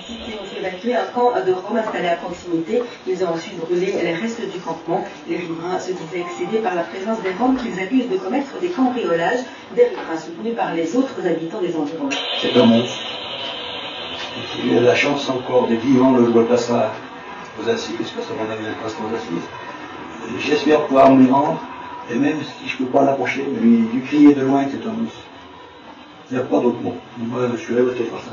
Cité ont évacué un camp de Roms installé à proximité. Ils ont ensuite brûlé les restes du campement. Les riverains se disaient excédés par la présence des Roms qu'ils accusent de commettre des cambriolages, des riverains soutenus par les autres habitants des environs. C'est un monstre. Il a la chance encore d'être vivant le jour où il passera aux assises, parce que mon ami passera aux assises. J'espère pouvoir me rendre, et même si je ne peux pas l'approcher, lui crier de loin que c'est un monstre. Il n'y a pas d'autre mot. Moi, je suis révolté par ça.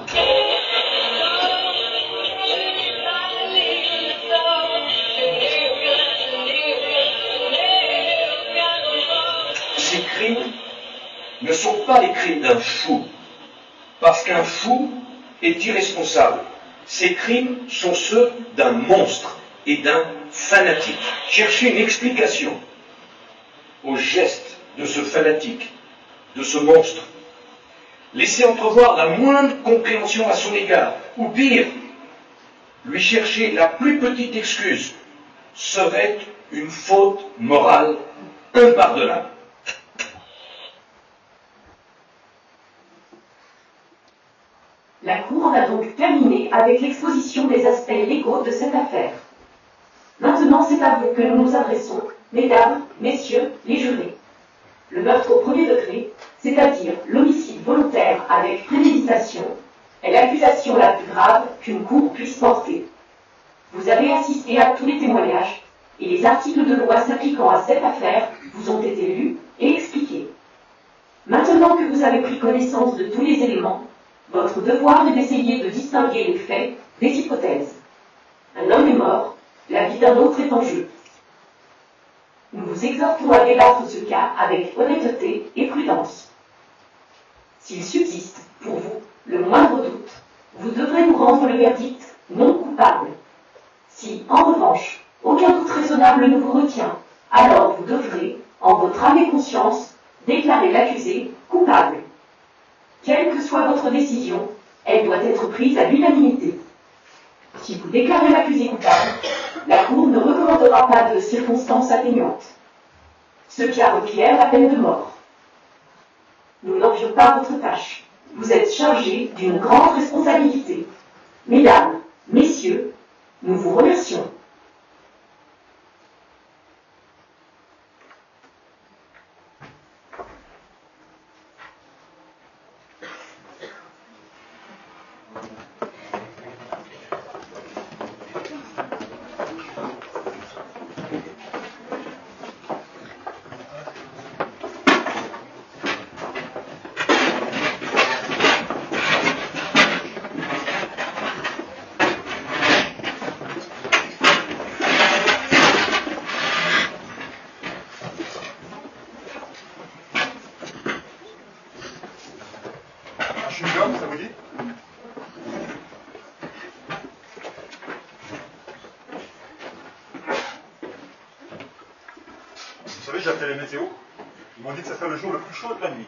Ces crimes ne sont pas les crimes d'un fou, parce qu'un fou est irresponsable. Ces crimes sont ceux d'un monstre et d'un fanatique. Cherchez une explication aux gestes de ce fanatique, de ce monstre. Laissez entrevoir la moindre compréhension à son égard, ou pire, lui chercher la plus petite excuse, serait une faute morale impardonnable. La Cour en a donc terminé avec l'exposition des aspects légaux de cette affaire. Maintenant, c'est à vous que nous nous adressons, mesdames, messieurs, les jurés. Le meurtre au premier degré, c'est-à-dire l'homicide volontaire avec préméditation, est l'accusation la plus grave qu'une cour puisse porter. Vous avez assisté à tous les témoignages, et les articles de loi s'appliquant à cette affaire vous ont été lus et expliqués. Maintenant que vous avez pris connaissance de tous les éléments, votre devoir est d'essayer de distinguer les faits des hypothèses. Un homme est mort, la vie d'un autre est en jeu. Nous vous exhortons à débattre ce cas avec honnêteté et prudence. S'il subsiste, pour vous, le moindre doute, vous devrez nous rendre le verdict non coupable. Si, en revanche, aucun doute raisonnable ne vous retient, alors vous devrez, en votre âme et conscience, déclarer l'accusé coupable. Quelle que soit votre décision, elle doit être prise à l'unanimité. Si vous déclarez l'accusé coupable, la Cour ne recommandera pas de circonstances atténuantes, ce qui requiert la peine de mort. Nous n'envions pas votre tâche. Vous êtes chargés d'une grande responsabilité. Mesdames, messieurs, nous vous remercions. Chewing-gum, ça vous dit? Vous savez, j'ai appelé les météos. Ils m'ont dit que ça serait le jour le plus chaud de la nuit.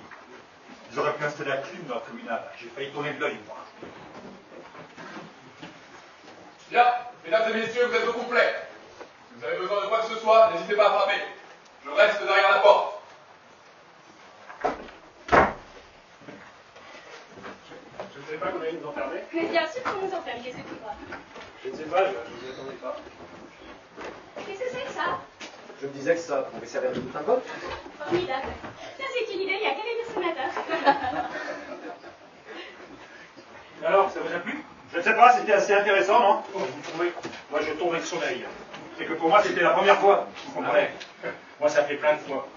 Ils auraient pu installer un clim dans la communale. J'ai failli tourner de l'œil, moi. Bien, mesdames et messieurs, vous êtes au complet. Si vous avez besoin de quoi que ce soit, n'hésitez pas à frapper. Je reste derrière la porte. Je ne savais pas qu'on allait nous enfermer. Mais bien sûr qu'on nous enferme, qu'est-ce que tu crois? Je ne sais pas, je ne vous attendais pas. Qu'est-ce que c'est que ça? Je me disais que ça pouvait servir de tout un botte. Formidable. Ça, c'est une idée, il y a qu'à lire ce matin. Alors, ça vous a plu? Je ne sais pas, c'était assez intéressant, non? Oh, vous trouvez? Moi, je tombais de sommeil. C'est que pour moi, c'était la première fois. Vous comprenez? Moi, ça fait plein de fois.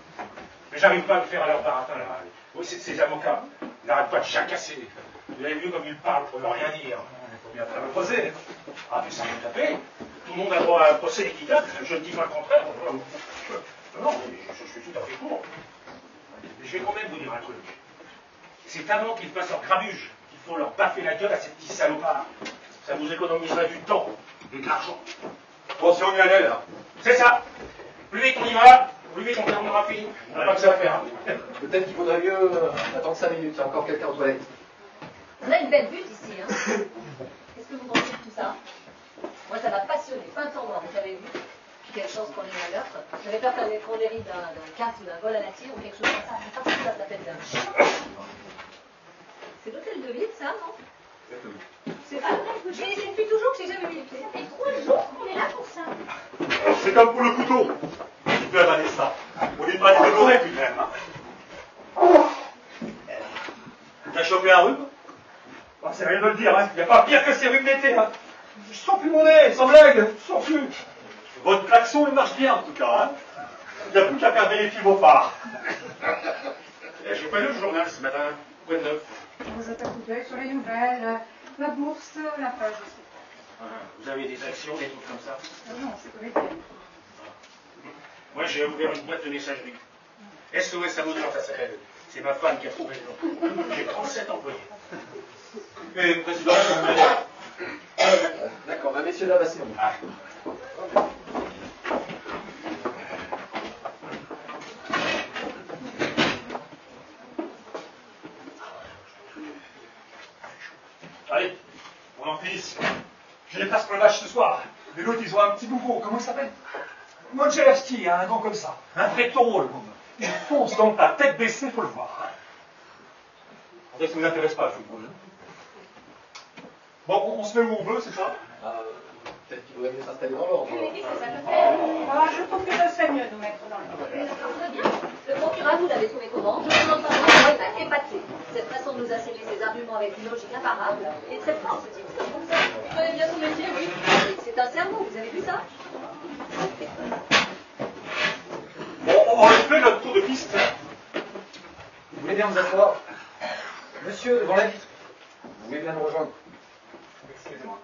Mais j'arrive pas à le faire à leur baratin, là. Oui, ces avocats, ils n'arrêtent pas de jacasser. Vous avez vu comme ils parlent pour ne rien dire. Il faut bien faire le procès. Ah, mais ça m'a tapé. Tout le monde a droit à un procès équitable. Je ne dis pas le contraire. Non, mais je suis tout à fait pour. Mais je vais quand même vous dire un truc. C'est avant qu'ils passent en grabuge qu'il faut leur baffer la gueule à ces petits salopards. Ça vous économiserait du temps et de l'argent. Bon, si on y allait, là. C'est ça. Plus vite on y va, plus vite on terminera fini. On n'a pas que ça à faire. Peut-être qu'il vaudrait mieux attendre 5 minutes. Il y a encore quelqu'un aux toilettes. On a une belle vue d'ici, hein. Qu'est-ce que vous pensez de tout ça? Moi, ça m'a passionné. 20 ans noir, vous avez vu. Quelle chance qu'on ait eu un meurtre. J'avais peur qu'on dérive d'un casse ou d'un vol à la tire ou quelque chose comme ça. C'est parce que ça s'appelle d'un chien. C'est l'hôtel de ville, ça, non? C'est pas l'hôtel de ville. jours que j'ai jamais mis les pieds. Ça fait 3 jours qu'on est là pour ça. C'est comme pour le couteau. Tu peux avaler ça. On n'est pas décoloré tout de même. T'as chopé un rhume? Oh, c'est rien de le dire, hein. Il n'y a pas pire que ces rhumes d'été. Hein. Je sens plus mon nez, sans blague. Je sens plus. Votre klaxon, il marche bien en tout cas. Hein. Il n'y a plus qu'à perdre les films au phare. J'ai pas lu le journal ce matin. Quoi de neuf? Vous êtes un coup d'œil sur les nouvelles, la bourse, la page aussi. Vous avez des actions, des trucs comme ça? Non, je connais bien. Moi, j'ai ouvert une boîte de messagerie. SOS à l'odeur, ça s'appelle. C'est ma femme qui a trouvé le nom. J'ai 37 employés. Mais, président, D'accord, bah, messieurs, dames, asseyez-vous. Allez, on en finisse. J'ai les places pour le match ce soir. Les l'autre, ils ont un petit nouveau, comment il s'appelle? Mojelowski, un nom comme ça. Un vrai taureau, le monde. Il fonce dans ta tête baissée, faut le voir. Ça ne vous intéresse pas, je suppose. Bon, on se met où on veut, c'est ça? Peut-être qu'il vaudrait mieux s'installer dans l'ordre. Mais qu'est-ce que ça peut faire? Ah, je trouve que ce serait mieux de nous mettre dans l'ordre. Très bien. Le procureur, vous l'avez trouvé comment? Je ne demande pas moi, il m'a épaté. Cette façon de nous asséner ses arguments avec une logique imparable est très forte, ce type. Ça fonctionne. Vous connaissez bien son métier, oui. C'est un cerveau, vous avez vu ça? Bon, on refait notre tour de piste. Vous voulez bien vous asseoir? Monsieur, devant la vitre. Vous voulez bien nous rejoindre? Excusez-moi.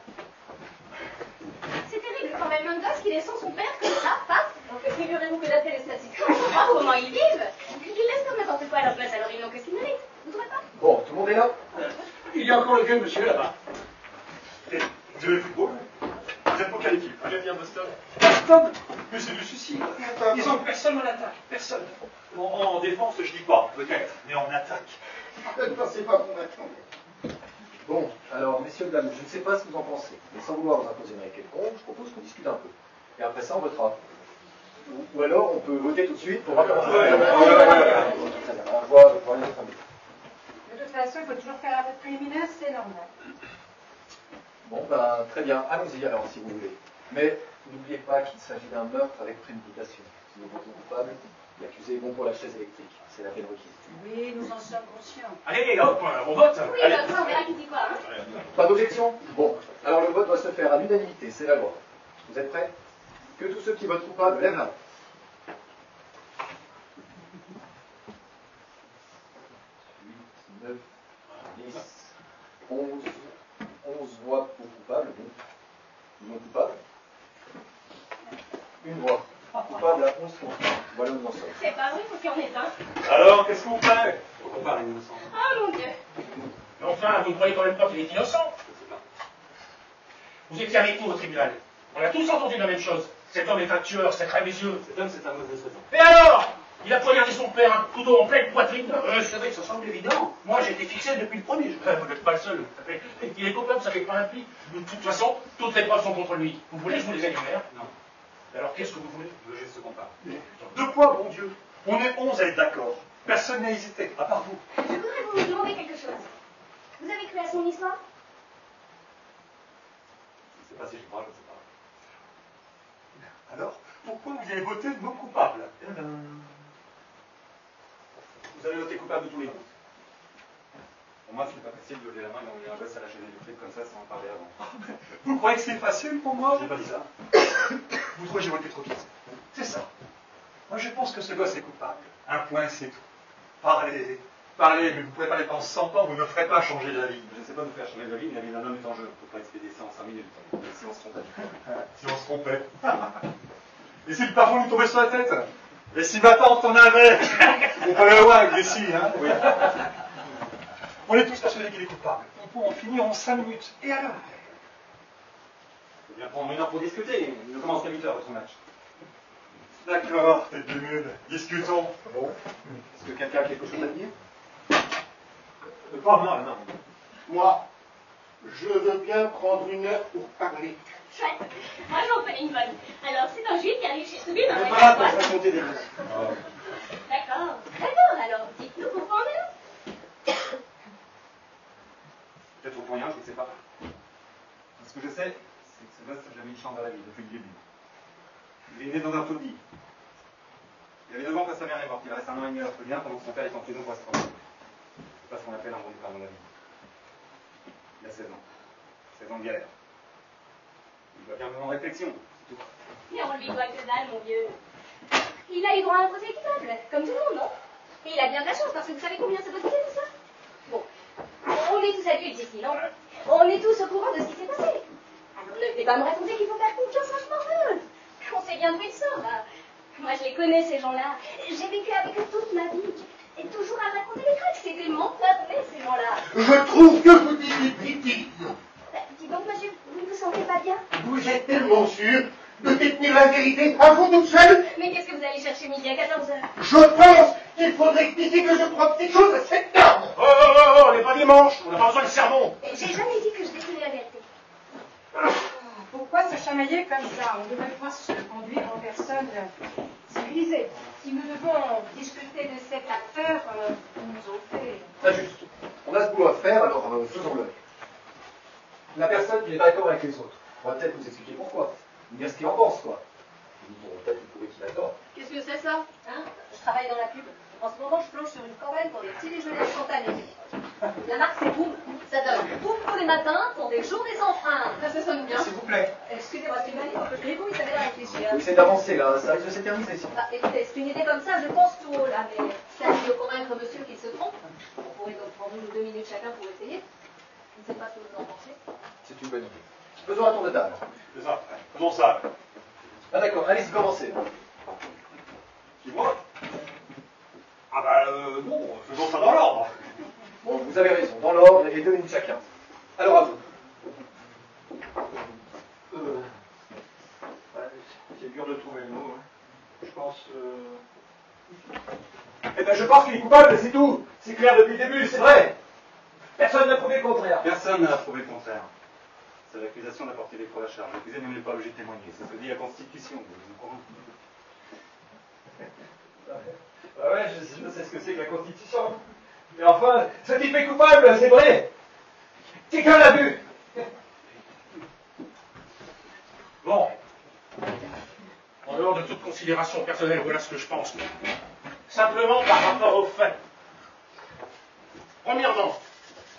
C'est terrible quand même, un gosse qui descend son père comme ça, paf. Donc, figurez-vous que d'après les statistiques, On comprend pas comment ils vivent. Ils laissent comme n'importe quoi à leur place, alors ils n'ont que ce qu'ils méritent. Vous trouvez pas? Bon, tout le monde est là? Il y a encore le vieux monsieur là-bas. Vous avez le football? Vous êtes pour quelle équipe? J'aime bien Boston. Boston? Mais c'est du suicide. Ils ont personne en attaque. Personne. Bon, en défense, je dis pas, peut-être, mais en attaque. Ne pensez pas convaincant. Bon, alors, messieurs, dames, je ne sais pas ce que vous en pensez, mais sans vouloir vous imposer une règle quelconque, je propose qu'on discute un peu. Et après ça, on votera. Ou alors, on peut voter tout de suite pour voir comment ça se passe. On voit les autres amis. De toute façon, il faut toujours faire un vote préliminaire, c'est normal. Bon, ben, très bien. Allons-y alors, si vous voulez. Mais n'oubliez pas qu'il s'agit d'un meurtre avec préméditation. Si nous votons coupable, l'accusé est bon pour la chaise électrique. C'est la peine requise. Oui, nous en sommes conscients. Allez, hop, on vote. Oui, Allez. bah, ça, on verra qui dit quoi. Hein. Pas d'objection? Bon, alors le vote doit se faire à l'unanimité, c'est la loi. Vous êtes prêts? Que tous ceux qui votent coupable lèvent la main. 8, 9, 10, 11 voix pour coupable, donc non coupable. Une voix. Coupable à 11 contre 1. Voilà où nous en sommes. C'est pas vrai, faut qu'il y en ait un. Alors, qu'est-ce que vous faites? Faut qu'on parle innocent. Oh mon Dieu. Mais enfin, vous ne croyez quand même pas qu'il est innocent? Vous étiez avec nous au tribunal. On a tous entendu la même chose. Cet homme est un tueur, c'est crève les yeux. Cet homme, c'est un mauvais saison. Et alors? Il a poignardé son père, un couteau en pleine poitrine. Je savais que ça semble évident. Moi, j'étais fixé depuis le premier jour. Vous n'êtes pas le seul. Il est coupable, ça fait pas implique. De toute façon, toutes les preuves sont contre lui. Vous voulez que je vous les énumère? Non. Alors, qu'est-ce que vous voulez? Le geste compare. De quoi, bon Dieu? On est 11 à être d'accord. Personne n'a hésité, à part vous. Je voudrais vous demander quelque chose. Vous avez cru à son histoire? Je ne sais pas si je crois, je ne sais pas. Alors, pourquoi vous avez voté non coupable? Vous avez voté coupable de tous les coups. Pour moi, c'est pas facile de lever la main et d'envoyer un gosse à la chaise électrique comme ça sans en parler avant. Vous croyez que c'est facile pour moi? J'ai pas dit ça. Vous trouvez que j'ai voté trop vite? C'est ça. Moi, je pense que ce gosse est coupable. Un point, c'est tout. Parlez, parlez, mais vous ne pouvez pas les penser 100 ans, vous ne ferez pas changer d'avis. Je ne sais pas nous faire changer d'avis, mais la vie d'un homme est en jeu. On ne peut pas expédier ça en 5 minutes. Si on se trompait. Si on se trompait. Et si le plafond lui tombait sur la tête? Et si ma tante en avait? On peut le voir ici, hein? Oui. On est tous persuadés qu'il est coupable. On peut en finir en 5 minutes. Et alors? Il faut bien prendre 1 heure pour discuter. Il ne commence qu'à 8 heures votre match. D'accord, tête de mule. Discutons. Bon. Est-ce que quelqu'un a quelque chose à dire? Pas moi, non. Moi, je veux bien prendre 1 heure pour parler. Chouette. Moi, j'en connais une bonne. Alors, c'est un juif qui arrive chez celui dans C'est la pas grave, boîte. pour raconter des choses. D'accord. D'accord, alors, dites-nous pourquoi on est là. Peut-être pour rien, je ne sais pas. Ce que je sais, c'est que ce gosse n'a jamais eu de chance dans la vie, depuis le début. Il est né dans un taudis. Il avait 9 ans quand sa mère est morte. Il reste 1 an et demi à l'orphelinat pendant que son père est en prison pour escroquerie. C'est pas ce qu'on appelle un bon départ dans la vie. Il a 16 ans. 16 ans de galère. Il doit bien avoir en réflexion, c'est tout. Mais on lui doit que dalle, mon vieux. Il a eu droit à un procès équitable, comme tout le monde, non? Et il a bien de la chance, parce que vous savez combien ça doit coûter, tout ça? Bon, on est tous adultes ici, non? On est tous au courant de ce qui s'est passé. Alors ne venez pas me raconter qu'il faut faire confiance à ce morveux. On sait bien d'où ils sortent, là. Moi, je les connais, ces gens-là. J'ai vécu avec eux toute ma vie. Et toujours à me raconter les trucs. C'est des menteurs, ces gens-là. Je trouve que vous dites des bêtises. Dis donc, monsieur, vous ne vous sentez pas bien? Vous êtes tellement sûr de détenir la vérité à vous toute seule. Mais qu'est-ce que vous allez chercher midi à 14h? Je pense qu'il faudrait expliquer que je crois quelque chose à cette dame. Oh, on n'est pas dimanche, on n'a pas besoin de sermon. J'ai jamais dit que je détenais la vérité. Pourquoi se chamailler comme ça? On devrait pouvoir se conduire en personne civilisée. Si nous devons discuter de cette affaire, ils nous ont fait... Très juste. On a ce boulot à faire, alors faisons-le. La personne qui est d'accord avec les autres, on va peut-être nous expliquer pourquoi. Nous dire ce qu'il en pense, quoi. Nous pourrons peut-être lui prouver qu'il a tort. Qu'est-ce que c'est ça, hein? Je travaille dans la pub. En ce moment, je plonge sur une corbeille pour des petits déjeuners instantanés. La marque, c'est Boum. Ça donne Boum tous les matins pour des journées sans frein. Ça sonne bien. S'il vous plaît. Excusez-moi, c'est une manip un peu gribouille, ça m'aide à réfléchir. On essaie d'avancer, là. Ça risque de s'éterniser, ça. Bah, écoutez, c'est une idée comme ça, je pense tout haut, là, mais ça de convaincre monsieur qu'il se trompe. On pourrait donc prendre 1 ou 2 minutes chacun pour essayer. Je ne sais pas ce que vous en pensez. C'est une bonne idée. Faisons un tour de table. C'est ça, faisons ça. Ah d'accord, allez-y, commencez. Qui, moi? Ah bah non, faisons ça dans l'ordre. Bon, vous avez raison, dans l'ordre, et 2 minutes chacun. Alors à vous. C'est dur de trouver le mot. Hein. Je pense... Eh ben je pense qu'il est coupable, c'est tout. C'est clair depuis le début, c'est vrai. Personne n'a prouvé le contraire. Personne n'a prouvé le contraire. C'est l'accusation d'apporter des preuves à charge. L'accusé n'est même pas obligé de témoigner. C'est ce que dit la Constitution. Vous comprenez? Ah ouais, je sais ce que c'est que la Constitution. Mais enfin, ce type est coupable, c'est vrai. Quelqu'un l'a vu. Bon. En dehors de toute considération personnelle, voilà ce que je pense. Simplement par rapport aux faits. Premièrement,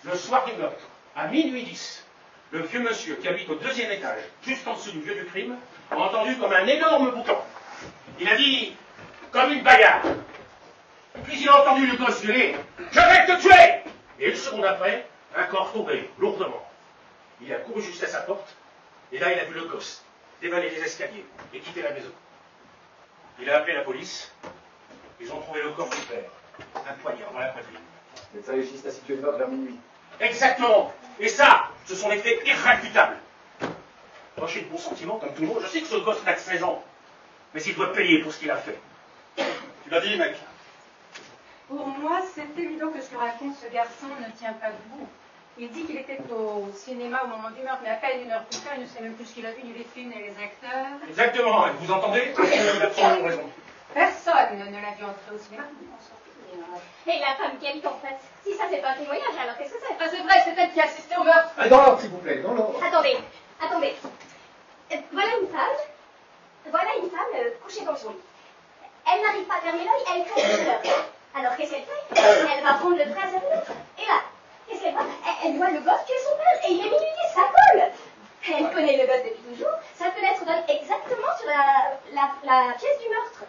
le soir du meurtre, à minuit 10, le vieux monsieur qui habite au 2e étage, juste en dessous du lieu du crime, a entendu comme un énorme boucan. Il a dit, comme une bagarre. Puis il a entendu le gosse gueuler, « Je vais te tuer !» Et 1 seconde après, un corps tombé, lourdement. Il a couru jusqu'à sa porte, et là il a vu le gosse dévaler les escaliers et quitter la maison. Il a appelé la police, ils ont trouvé le corps du père, un poignard dans la poitrine. Les médecins légistes a situé le meurtre vers minuit. Exactement. Et ça, ce sont des faits irréfutables. Moi, j'ai de bons sentiments, comme tout le monde. Je sais que ce gosse n'a que 16 ans. Mais il doit payer pour ce qu'il a fait. Tu l'as dit, mec. Pour moi, c'est évident que ce que raconte ce garçon ne tient pas debout. Il dit qu'il était au cinéma au moment du meurtre, mais à peine 1 heure plus tard, il ne sait même plus ce qu'il a vu, ni les films, ni les acteurs. Exactement. Vous entendez? Il a absolument raison. Personne ne l'a vu entrer au cinéma. Et la femme qui habite en face, si ça c'est pas un témoignage, alors qu'est-ce que c'est? Ah, c'est vrai, c'est elle qui a assisté au meurtre. Allez, dans l'ordre, s'il vous plaît, dans l'ordre. Attendez. Voilà une femme couchée dans son lit. Elle n'arrive pas à fermer l'œil, elle crève de douleur. Alors qu'est-ce qu'elle fait? Elle va prendre le bras à l'autre. Et là, qu'est-ce qu'elle voit? Elle voit le gosse tuer son père, et il est minuit, ça colle. Elle connaît le gosse depuis toujours, sa fenêtre donne exactement sur la pièce du meurtre.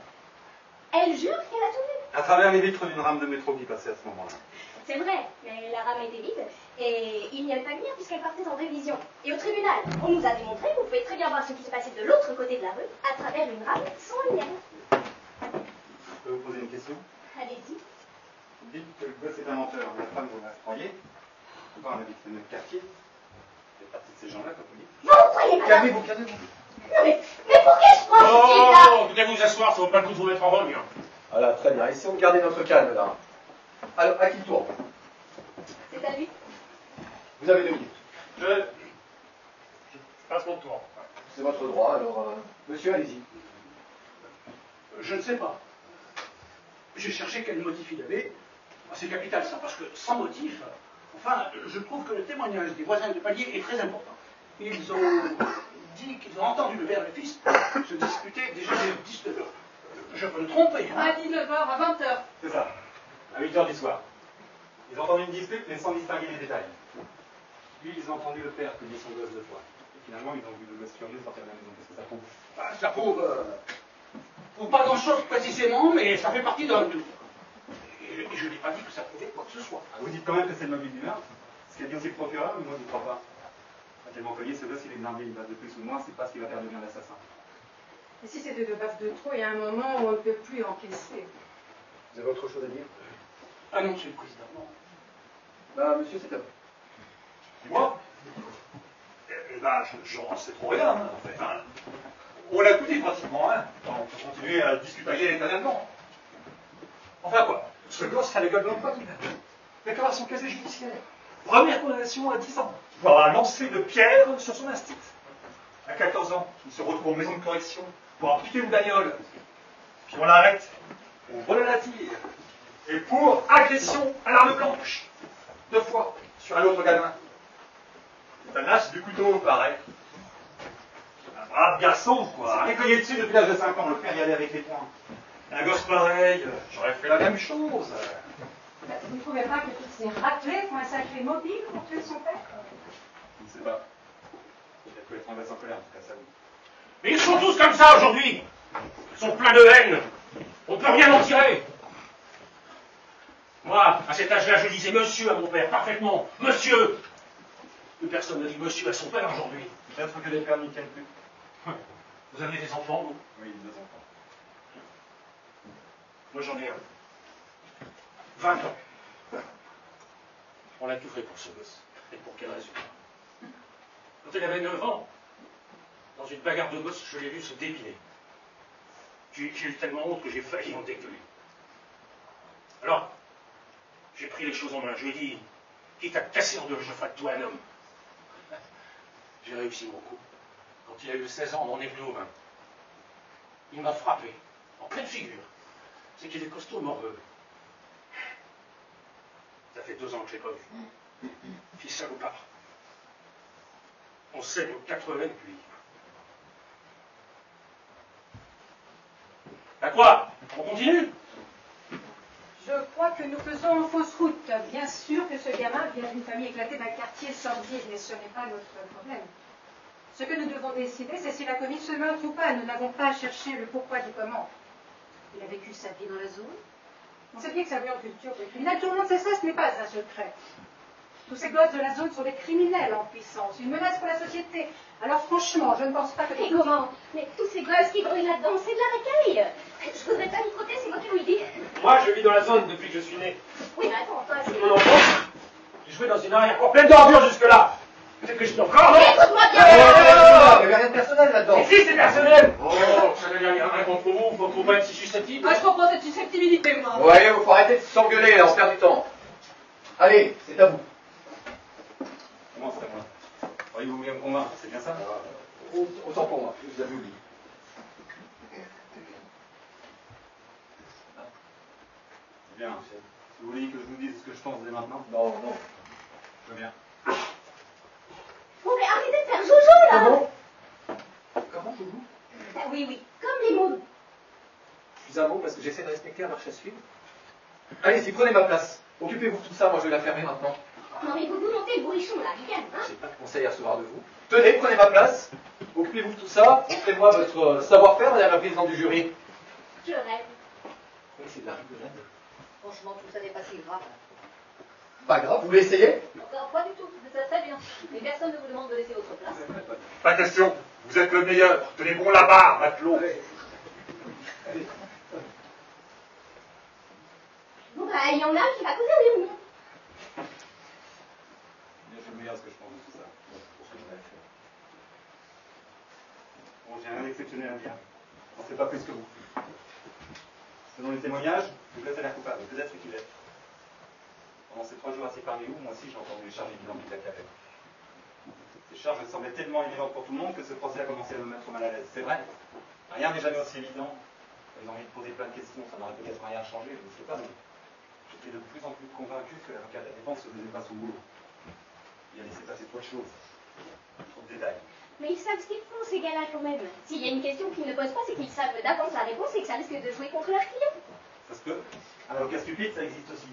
Elle jure qu'elle a tout vu. À travers les vitres d'une rame de métro qui passait à ce moment-là. C'est vrai, mais la rame était vide, et il n'y avait pas de lumière puisqu'elle partait en révision. Et au tribunal, on nous a démontré que vous pouvez très bien voir ce qui se passait de l'autre côté de la rue, à travers une rame sans lumière. Je peux vous poser une question? Allez-y. Vous dites que le gosse est un menteur, mais la femme, vous la croyez? Pourquoi on habite le même quartier? Vous faites partie de ces gens-là, comme vous dites. Non, vous croyez pas. Calmez-vous, calmez-vous. Non, mais pourquoi je prends ce type-là? Oh, vous devez vous asseoir, ça vaut pas le coup de vous mettre en bonne. Voilà, très bien. Essayons de garder notre calme, là. Alors, à qui le tour? C'est à lui. Vous avez 2 minutes. Je passe mon tour. C'est votre droit, alors... monsieur, allez-y. Je ne sais pas. J'ai cherché quel motif il avait. C'est capital ça, parce que sans motif, enfin, je trouve que le témoignage des voisins de palier est très important. Ils ont dit qu'ils ont entendu le père et le fils se disputer déjà vers 19h. Je peux me tromper. À 19h, à 20h. C'est ça, à 8 h du soir. Ils ont entendu une dispute, mais sans distinguer les détails. Puis ils ont entendu le père tenir son gosse de poids. Et finalement, ils ont vu le gosse furieux sortir de la maison. Qu'est-ce que ça prouve? Ça prouve pas grand-chose précisément, mais ça fait partie d'un tout. Et je n'ai pas dit que ça prouvait quoi que ce soit. Vous dites quand même que c'est le mobile du meurtre. Ce qu'a dit aussi le procureur, mais moi je ne crois pas. Tellement collier, ce gosse, il est blindé, une base de plus ou moins, c'est pas ce qui va faire devenir l'assassin. Et si c'était deux baffes de trop, il y a un moment où on ne peut plus encaisser. Vous avez autre chose à dire? Ah non, monsieur le président, non. Bah, monsieur, c'est à vous. Et moi eh ben, j'en sais trop rien, hein, en fait. Hein. On l'a tout dit pratiquement, hein. On peut continuer à discuter éternellement. Enfin quoi, ce gosse a le gueule d'emploi qu'il a. Déclaration casier judiciaire. Première condamnation à 10 ans. Pour un lancer de pierre sur son instinct. À 14 ans, il se retrouve en maison de correction pour avoir piqué une bagnole. Puis on l'arrête, on vole à la tire. Et pour agression à l'arme blanche. 2 fois sur un autre gamin. C'est un as du couteau, pareil. Un brave garçon, quoi. Récollé dessus depuis l'âge de 5 ans, le père y allait avec les poings. Un gosse pareil, j'aurais fait la même chose. Vous ne trouvez pas que toutes ces raclées font un sacré mobile pour tuer son père? Je ne sais pas. Il a pu être un gosse en colère, en tout cas, ça oui. Mais ils sont tous comme ça aujourd'hui. Ils sont pleins de haine. On ne peut rien en tirer. Moi, à cet âge-là, je disais monsieur à mon père, parfaitement. Monsieur. Mais personne ne dit monsieur à son père aujourd'hui. Peut-être que les pères n'y tiennent plus. Vous avez des enfants, vous? Oui, 2 enfants. Moi, j'en ai un. 20 ans. On a tout fait pour ce gosse. Et pour quel résultat? Quand il avait 9 ans, dans une bagarre de gosse, je l'ai vu se dépiner. J'ai eu tellement honte que j'ai failli en dégueuler. Alors, j'ai pris les choses en main. Je lui ai dit, quitte à te casser en deux, je ferai de toi un homme. J'ai réussi mon coup. Quand il a eu 16 ans, on en est venu au 20. Il m'a frappé, en pleine figure. C'est qu'il est costaud, morveux. Ça fait 2 ans que je l'ai pas vu. Fils salopard. On saigne aux 4 veines depuis. À quoi? On continue? Je crois que nous faisons fausse route. Bien sûr que ce gamin vient d'une famille éclatée d'un quartier sordide, mais ce n'est pas notre problème. Ce que nous devons décider, c'est s'il a commis ce meurtre ou pas. Nous n'avons pas à chercher le pourquoi du comment. Il a vécu sa vie dans la zone. On sait bien que sa vie en culture est criminelle. Tout le monde sait ça, ce n'est pas un secret. Tous ces gosses de la zone sont des criminels en puissance, une menace pour la société. Alors franchement, je ne pense pas que... Et comment? Mais tous ces gosses qui grouillent là-dedans, c'est de la racaille. Je voudrais pas m'y frotter, c'est moi qui vous le dis. Moi, je vis dans la zone depuis que je suis né. Oui, mais attends, toi, c'est... Mon enfant, j'ai joué dans une arrière-cour pleine d'ordures jusque-là. Peut-être que je suis encore, non? Écoute-moi bien. Il n'y avait rien de personnel là-dedans. Mais si, c'est personnel. Oh, ça n'a rien contre vous, faut pas être si susceptible. Ah, je comprends cette susceptibilité, moi. Ouais, il faut arrêter de s'engueuler, là, on perd du temps. Allez, c'est à vous. Comment c'est à moi? Croyez-vous vouliez me convaincre, c'est bien ça? Autant pour moi, je vous avais oublié. C'est bien. Vous voulez que je vous dise ce que je pense dès maintenant? Non, non. Je veux bien. Bon, mais arrêtez de faire jojo, là. Comment je joue? Ah, oui, oui, comme les mots. Je suis un mot parce que j'essaie de respecter la marche à suivre. Allez-y, prenez ma place. Occupez-vous de tout ça, moi je vais la fermer maintenant. Non, mais vous nous montez le bourrichon, là, du calme, hein. J'ai pas de conseil à recevoir de vous. Tenez, prenez ma place. Occupez-vous de tout ça. Montrez-moi votre savoir-faire, madame la présidente du jury. Je rêve. Oui, c'est de la rigolade. Franchement, tout ça n'est pas si grave. Pas grave, vous voulez essayer? Non, pas du tout, c'est très bien. Mais personne ne vous demande de laisser votre place. Pas question, vous êtes le meilleur. Tenez bon la barre, matelot. Bon, bah, il y en a qui va causer, oui ou non? Je vais me dire ce que je pense de tout ça. Pour ce que je vais faire. Bon, j'ai rien d'exceptionnel à dire. On ne sait pas plus que vous. Selon les témoignages, vous êtes à l'air coupable, vous êtes ce qu'il est. Pendant ces 3 jours assis parmi vous, moi aussi j'ai entendu les charges évidentes du café. Ces charges semblaient tellement évidentes pour tout le monde que ce procès a commencé à me mettre mal à l'aise. C'est vrai, rien n'est jamais aussi évident. Ils ont envie de poser plein de questions, ça n'aurait peut-être rien changé, je ne sais pas, mais j'étais de plus en plus convaincu que l'avocat de la défense ne faisait pas son boulot. Il a laissé passer trop de choses. Trop Dalle. Mais ils savent ce qu'ils font, ces gars-là, quand même. S'il y a une question qu'ils ne posent pas, c'est qu'ils savent d'avance la réponse et que ça risque de jouer contre leurs clients. Ça se peut. Un avocat stupide, ça existe aussi.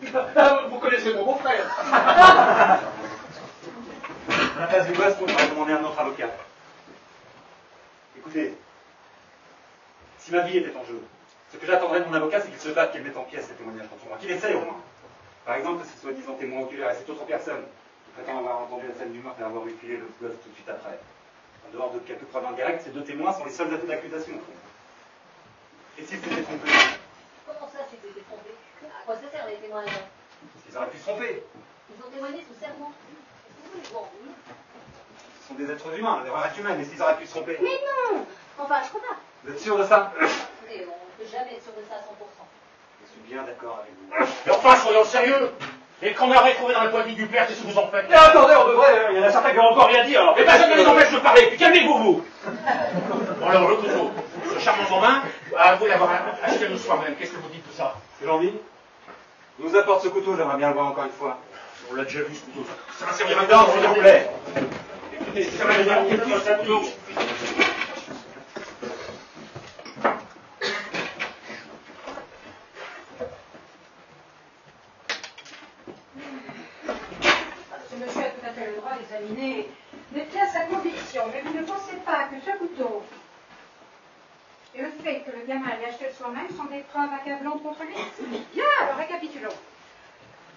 Vous connaissez mon beau-frère. À la place du gosse, on va demander un autre avocat. Écoutez, si ma vie était en jeu, ce que j'attendrais de mon avocat, c'est qu'il se batte, qu'il mette en pièces ces témoignages contre moi, qu'il essaye au moins. Par exemple, ce soi-disant témoin oculaire et cette autre personne qui prétend avoir entendu la scène du meurtre et avoir eu filé le gosse tout de suite après. En dehors de quelques preuves indirectes, ces deux témoins sont les seuls atouts d'accusation. Et s'ils s'étaient trompés? Comment ça, s'ils s'étaient trompés? À quoi ça sert les témoins alors? Ils auraient pu se tromper. Ils ont témoigné sous serment. Bon. Ce sont des êtres humains, des erreurs humaines, et s'ils auraient pu se tromper? Mais non! Enfin, je crois pas. Vous êtes sûr de ça? Écoutez, on ne peut jamais être sûr de ça à 100%. Je suis bien d'accord avec vous. Mais enfin, soyons sérieux. Et qu'on a retrouvé dans le poignée du père, qu'est-ce que vous en faites? Mais attendez, on devrait, il y en a certains qui n'ont encore rien dit, alors. Et personne ne les empêche de parler, puis calmez-vous, vous. Bon, alors, le couteau, ce charmant Romain, avouez l'avoir acheté le soir même. Qu'est-ce que vous dites de ça? C'est l'envie? Vous nous apporte ce couteau, j'aimerais bien le voir encore une fois. On l'a déjà vu, ce couteau. Ça va servir Évidemment, s'il vous plaît. Écoutez, ça va servir ce couteau. Ce monsieur a tout à fait le droit d'examiner les pièces à conviction, mais vous ne pensez pas que ce couteau et le fait que le gamin l'ait acheté le soir même sont des preuves accablantes contre lui? Bien, alors récapitulons.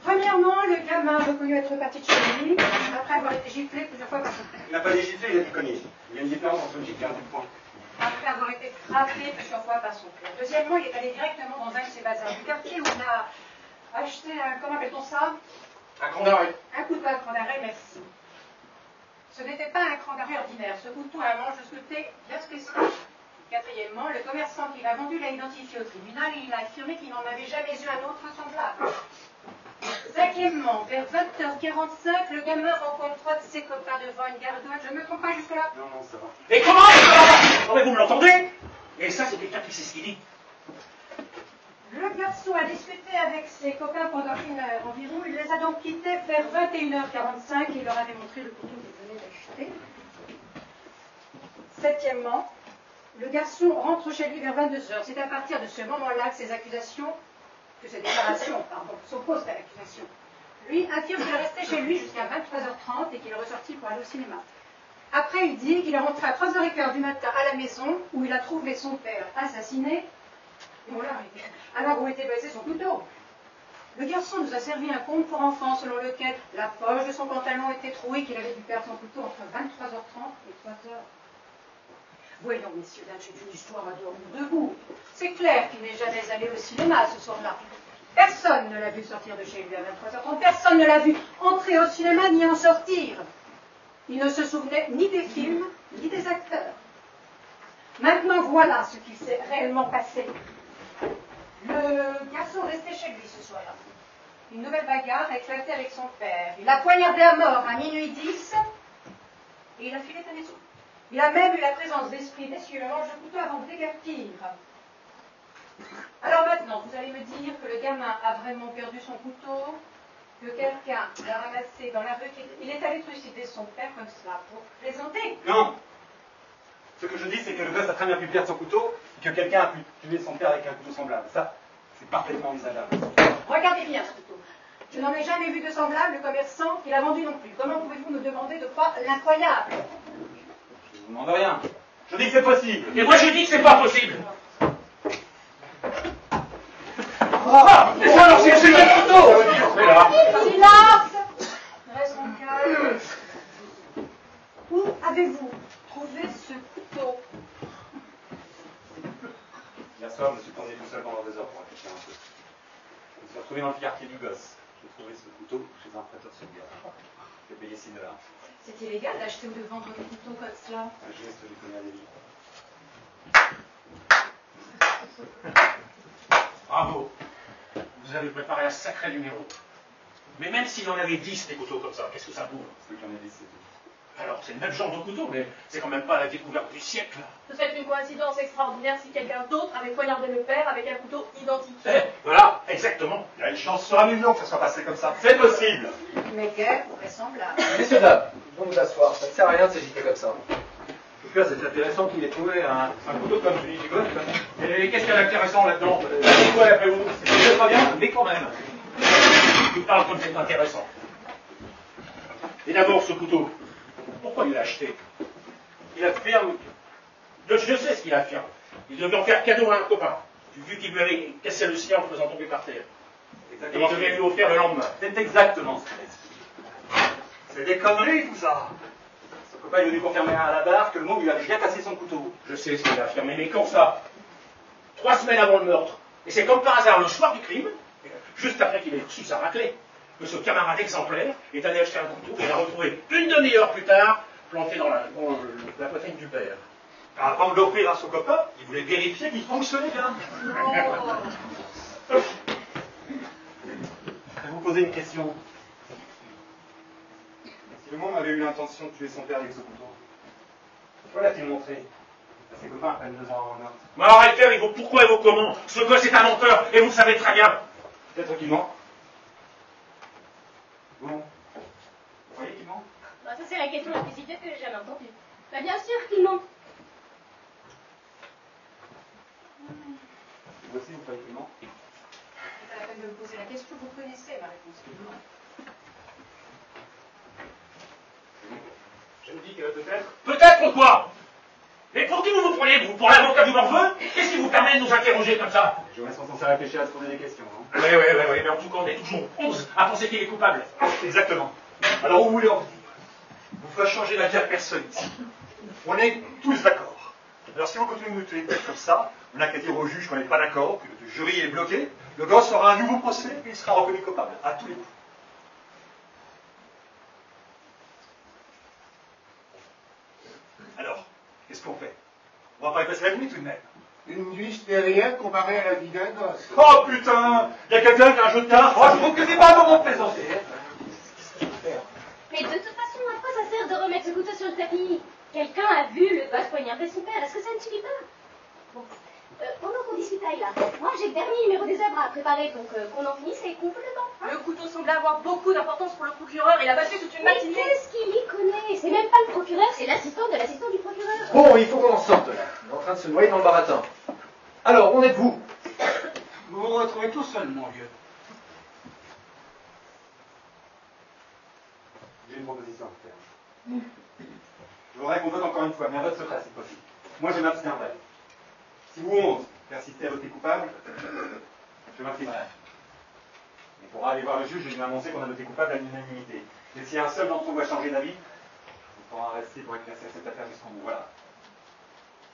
Premièrement, le gamin reconnu être parti de chez lui après avoir été giflé plusieurs fois par son père. Il n'a pas dit gifler, il a dit cogner. Il y a une différence entre une gifle et un coup de poing. Après avoir été frappé plusieurs fois par son père. Deuxièmement, il est allé directement dans un de ses bazars du quartier où il a acheté un, comment appelle-t-on ça? Un cran d'arrêt. Un couteau à cran d'arrêt, merci. Ce n'était pas un cran d'arrêt ordinaire. Ce couteau a un manche sculpté bien spécial. Quatrièmement, le commerçant qui l'a vendu l'a identifié au tribunal et il a affirmé qu'il n'en avait jamais eu un autre semblable. Cinquièmement, vers 20h45, le gamin rencontre trois de ses copains devant une gargote. Je ne me trompe pas jusque-là? Non, non, ça va. Et comment? Non, mais vous me l'entendez? Et ça, c'est quelqu'un qui sait ce qu'il dit. Le garçon a discuté avec ses copains pendant 1 heure environ. Il les a donc quittés vers 21h45 et il leur avait montré le couteau qu'il venait d'acheter. Septièmement, le garçon rentre chez lui vers 22h. C'est à partir de ce moment-là que ces déclarations s'opposent à l'accusation. Lui affirme qu'il est resté chez lui jusqu'à 23h30 et qu'il est ressorti pour aller au cinéma. Après, il dit qu'il est rentré à 3h15 du matin à la maison où il a trouvé son père assassiné. Et on l'a arrêté. Alors où était passé son couteau? Le garçon nous a servi un conte pour enfants selon lequel la poche de son pantalon était trouée, qu'il avait dû perdre son couteau entre 23h30 et 3h. Voyons, messieurs, dames, c'est une histoire à dormir debout. C'est clair qu'il n'est jamais allé au cinéma ce soir-là. Personne ne l'a vu sortir de chez lui à 23h30. Personne ne l'a vu entrer au cinéma ni en sortir. Il ne se souvenait ni des films, ni des acteurs. Maintenant, voilà ce qui s'est réellement passé. Le garçon restait chez lui ce soir-là. Une nouvelle bagarre a éclaté avec son père. Il l'a poignardé à mort à minuit 10 et il a filé à la maison. Il a même eu la présence d'esprit d'essuyer le manche de couteau avant de déguerpir. Alors maintenant, vous allez me dire que le gamin a vraiment perdu son couteau, que quelqu'un l'a ramassé dans la rue, qu'il est allé trucider son père comme ça pour plaisanter. Non. Ce que je dis, c'est que le gosse a très bien pu perdre son couteau et que quelqu'un a pu tuer son père avec un couteau semblable. Ça, c'est parfaitement envisageable. Regardez bien ce couteau. Je n'en ai jamais vu de semblable, le commerçant qui l'a vendu non plus. Comment pouvez-vous me demander de croire l'incroyable? Je ne vous demande rien. Je dis que c'est possible. Et moi, je dis que c'est pas possible. Mais ça, alors, c'est le couteau. C'est là. Silence! Restons calmes. Où avez-vous trouvé ce couteau? Hier soir, je me suis promené tout seul pendant 2 heures pour réfléchir un peu. Je me suis retrouvé dans le quartier du gosse. J'ai trouvé ce couteau chez un prêteur sur gare. J'ai payé 6 $. C'est illégal d'acheter ou de vendre des couteaux comme cela. Un geste du connais des vies. Bravo. Vous avez préparé un sacré numéro. Mais même s'il y en avait 10 des couteaux comme ça, qu'est-ce que ça bouffe? Ceux qui en ont 10, c'est tout. Alors, c'est le même genre de couteau, mais c'est quand même pas la découverte du siècle. Ce serait une coïncidence extraordinaire si quelqu'un d'autre avait poignardé le père avec un couteau identique. Voilà, exactement. Il y a une chance sur 1 million que ça soit passé comme ça. C'est possible. Mais quel vraisemblable. Messieurs, dames, Pour nous asseoir, ça ne sert à rien de s'agiter comme ça. En tout cas, c'est intéressant qu'il ait trouvé un couteau comme celui du golf. Et qu'est-ce qu'il y a d'intéressant là-dedans? C'est quoi d'après vous? C'est pas bien, mais quand même. Tu parles comme c'est intéressant. Et d'abord, ce couteau, pourquoi il l'a acheté? Il affirme, je sais ce qu'il affirme, il devait en faire cadeau à un copain, vu qu'il lui avait cassé le sien en le faisant tomber par terre. Et il devait lui offrir le lendemain. C'est exactement ce qu'il a dit. C'est des conneries tout ça. Son copain il est venu confirmer à la barre que le môme lui avait bien cassé son couteau. Je sais ce qu'il a affirmé, mais quand ça? 3 semaines avant le meurtre. Et c'est comme par hasard le soir du crime, juste après qu'il ait reçu sa raclée, que ce camarade exemplaire est allé acheter un couteau et l'a retrouvé une demi-heure plus tard, planté dans la poitrine du père. Avant de l'offrir à son copain, il voulait vérifier qu'il fonctionnait bien. Je vais vous poser une question. Si le môme avait eu l'intention de tuer son père avec ce couteau, pourquoi l'a-t-il montré à ses copains après 2 ans en meurtre? Mais arrêtez, il vaut pourquoi et vaut comment. Ce gosse est un menteur, et vous le savez très bien. Peut-être qu'il ment. Bon. Vous voyez qu'il ment? Bah, ça, c'est la question la plus idiote que j'ai jamais entendue. Bah, bien sûr qu'il ment. Vous aussi, vous croyez qu'il ment? C'est pas la peine de me poser la question, vous connaissez ma réponse. Je me dis que peut-être... Peut-être quoi? Mais pour qui vous vous prenez, vous? Pour l'avocat du morveux? Qu'est-ce qui vous permet de nous interroger comme ça? Les gens sont censés réfléchir à se poser des questions, non? Oui, mais en tout cas, on est toujours 11 à penser qu'il est coupable. Exactement. Alors, où voulez en venir? Vous faites changer la vie à personne ici. On est tous d'accord. Alors, si on continue de nous tenir comme ça, on n'a qu'à dire au juge qu'on n'est pas d'accord, que le jury est bloqué, le gosse aura un nouveau procès et il sera reconnu coupable, à tous les coups. Alors, qu'est-ce qu'on fait? On va pas y passer la nuit tout de même. Une nuit, c'était rien comparé à la vie d'un gosse. Oh putain! Il y a quelqu'un qui a un jeu de cartes? Oh, je trouve que c'est pas un moment de plaisanter. Mais de toute façon, à quoi ça sert de remettre ce couteau sur le tapis? Quelqu'un a vu le gosse poignarder son père, est-ce que ça ne suffit pas? Bon, pendant qu'on discutaille là, moi j'ai le dernier numéro des œuvres à préparer, donc qu'on en finisse et qu'on fout le temps. Hein? Le couteau semblait avoir beaucoup d'importance pour le procureur, il a battu toute une Mais matinée. qu'est-ce qu'il y connaît? C'est même pas le procureur, c'est l'assistant de l'assistant du procureur. Bon, il faut qu'on en sorte là. On est en train de se noyer dans le baratin. Alors, où en êtes-vous? Vous vous retrouvez tout seul, mon vieux. J'ai une proposition à vous faire. Je voudrais qu'on vote encore une fois, mais à votre secret si possible. Moi, je m'abstiendrai. Si vous 11 persistez à voter coupable, je m'inclinerai. On pourra aller voir le juge et lui annoncer qu'on a voté coupable à l'unanimité. Et si un seul d'entre vous a changé d'avis, on pourra rester pour éclaircir cette affaire jusqu'au bout. Voilà.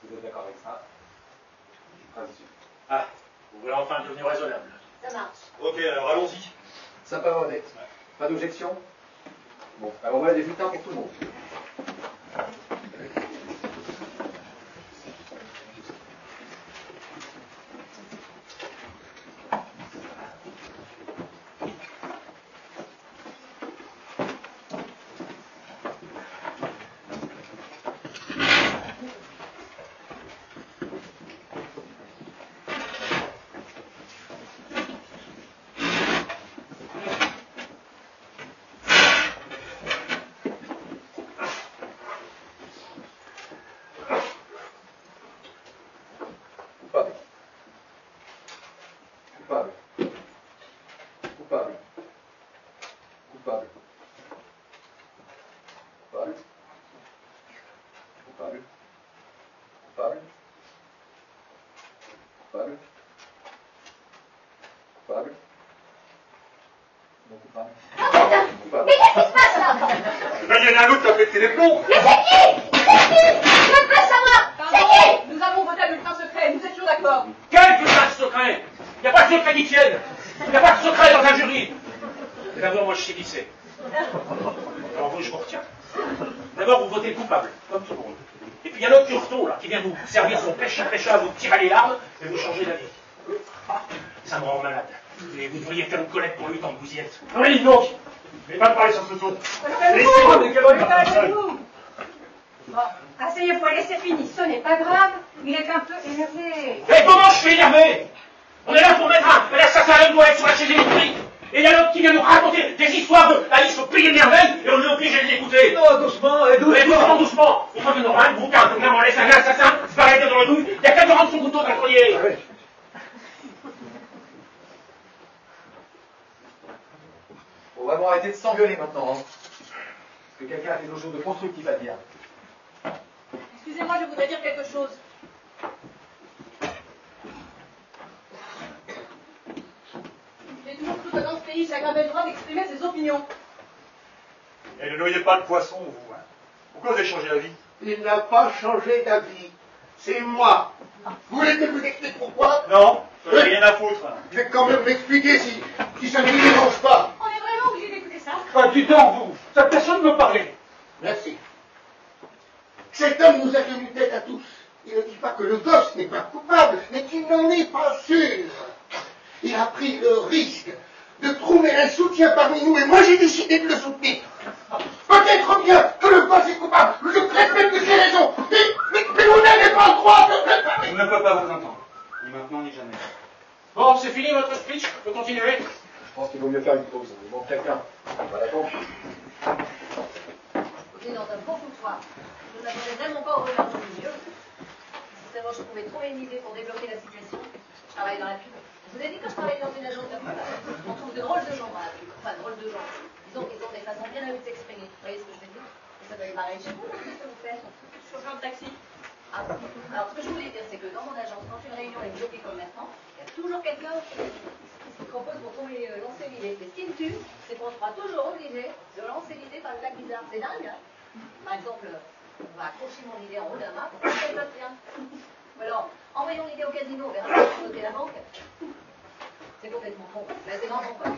Si vous êtes d'accord avec ça, je suis prêt à vous suivre. Ah, vous voulez enfin devenir raisonnable. Ça marche. Ok, alors allons-y. Sympa, honnête. Pas d'objection? Bon, alors voilà des bulletins pour tout le monde. Mais qu'est-ce qui se passe là? Ben, il y en a un autre qui a pété les plombs. Mais c'est qui? C'est qui? Je veux pas savoir. C'est qui? Nous avons voté un bulletin secret, nous étions d'accord. Quel bulletin secret? Il n'y a pas de secret qui tienne. Il n'y a pas de secret dans un jury. Et d'abord, moi, je sais qui c'est. Alors vous, je vous retiens. D'abord, vous votez coupable, comme tout le monde. Et puis il y a l'autre Turto, là, qui vient vous servir son pêche-à, vous tirer les larmes et vous changer d'avis. Ah, ça me rend malade. Et vous devriez faire une collecte pour lui tant que vous y êtes. Oui, donc. Mais pas me parler sur ce ton. Laissez-moi, mais quelle Calmez-vous. Bon, asseyez-vous, allez, c'est fini. Ce n'est pas grave, il est un peu énervé. Mais comment je suis énervé? On est là pour mettre un assassin à une doigt sur la chaise électrique. Et il y a l'autre qui vient nous raconter des histoires de Alice au pays des merveilles, et on est obligé de l'écouter. Non, doucement, et doucement. Et doucement, doucement. Une fois que nous aurons un bouquin, que clairement laisse un assassin se balader dans le douille, il n'y a qu'à lui rendre son couteau d'un collier. On va vraiment arrêter de s'engueuler maintenant. Hein. Est-ce que quelqu'un a quelque chose de constructif à dire? Excusez-moi, je voudrais dire quelque chose. J'ai toujours cru que dans ce pays, chacun avait le droit d'exprimer ses opinions. Et ne noyez pas le poisson, vous. Hein. Pourquoi vous avez changé d'avis? Il n'a pas changé d'avis. C'est moi. Vous voulez que je vous explique pourquoi? Non, j'en ai rien à foutre. Je vais quand même m'expliquer si ça ne vous dérange pas. On est vraiment obligé d'écouter ça. Pas du temps, vous. Ça, personne ne me parlait. Merci. Cet homme nous a tenu tête à tous. Il ne dit pas que le gosse n'est pas coupable, mais qu'il n'en est pas sûr. Il a pris le risque de trouver un soutien parmi nous, et moi j'ai décidé de le soutenir. Peut-être bien que le gosse est coupable, je crois même que j'ai raison, mais vous n'avez pas le droit de préparer. On ne peut pas vous entendre. Ni maintenant, ni jamais. Bon, c'est fini votre speech, je peux continuer? Je pense qu'il vaut mieux faire une pause. Il manque quelqu'un. On va l'attendre. Écoutez, dans un bon foutoir. Je ne m'attendais vraiment pas au revers du milieu. Justement, je pouvais trouver une idée pour débloquer la situation. Je travaille dans la pub. Je vous ai dit que je travaille dans une agence de pub. On trouve de drôles de gens dans la pub. Enfin, drôles de gens. Disons qu'ils ont des façons bien à eux de s'exprimer. Vous voyez ce que je veux dire? Et ça doit être pareil chez vous. Qu'est-ce que vous faites? Chauffeur de taxi. Ah, alors, ce que je voulais dire, c'est que dans mon agence, quand une réunion est bloquée comme maintenant, il y a toujours quelqu'un qui propose pour trouver lancer l'idée. Et ce qui me tue, c'est qu'on sera toujours obligé de lancer l'idée par le lac bizarre. C'est dingue, hein? Par exemple, on va accrocher mon idée en haut d'un mât pour qu'elle vote bien. Ou alors, envoyons l'idée au casino, on verra si on peut voter la banque. C'est complètement con. Mais c'est vraiment con.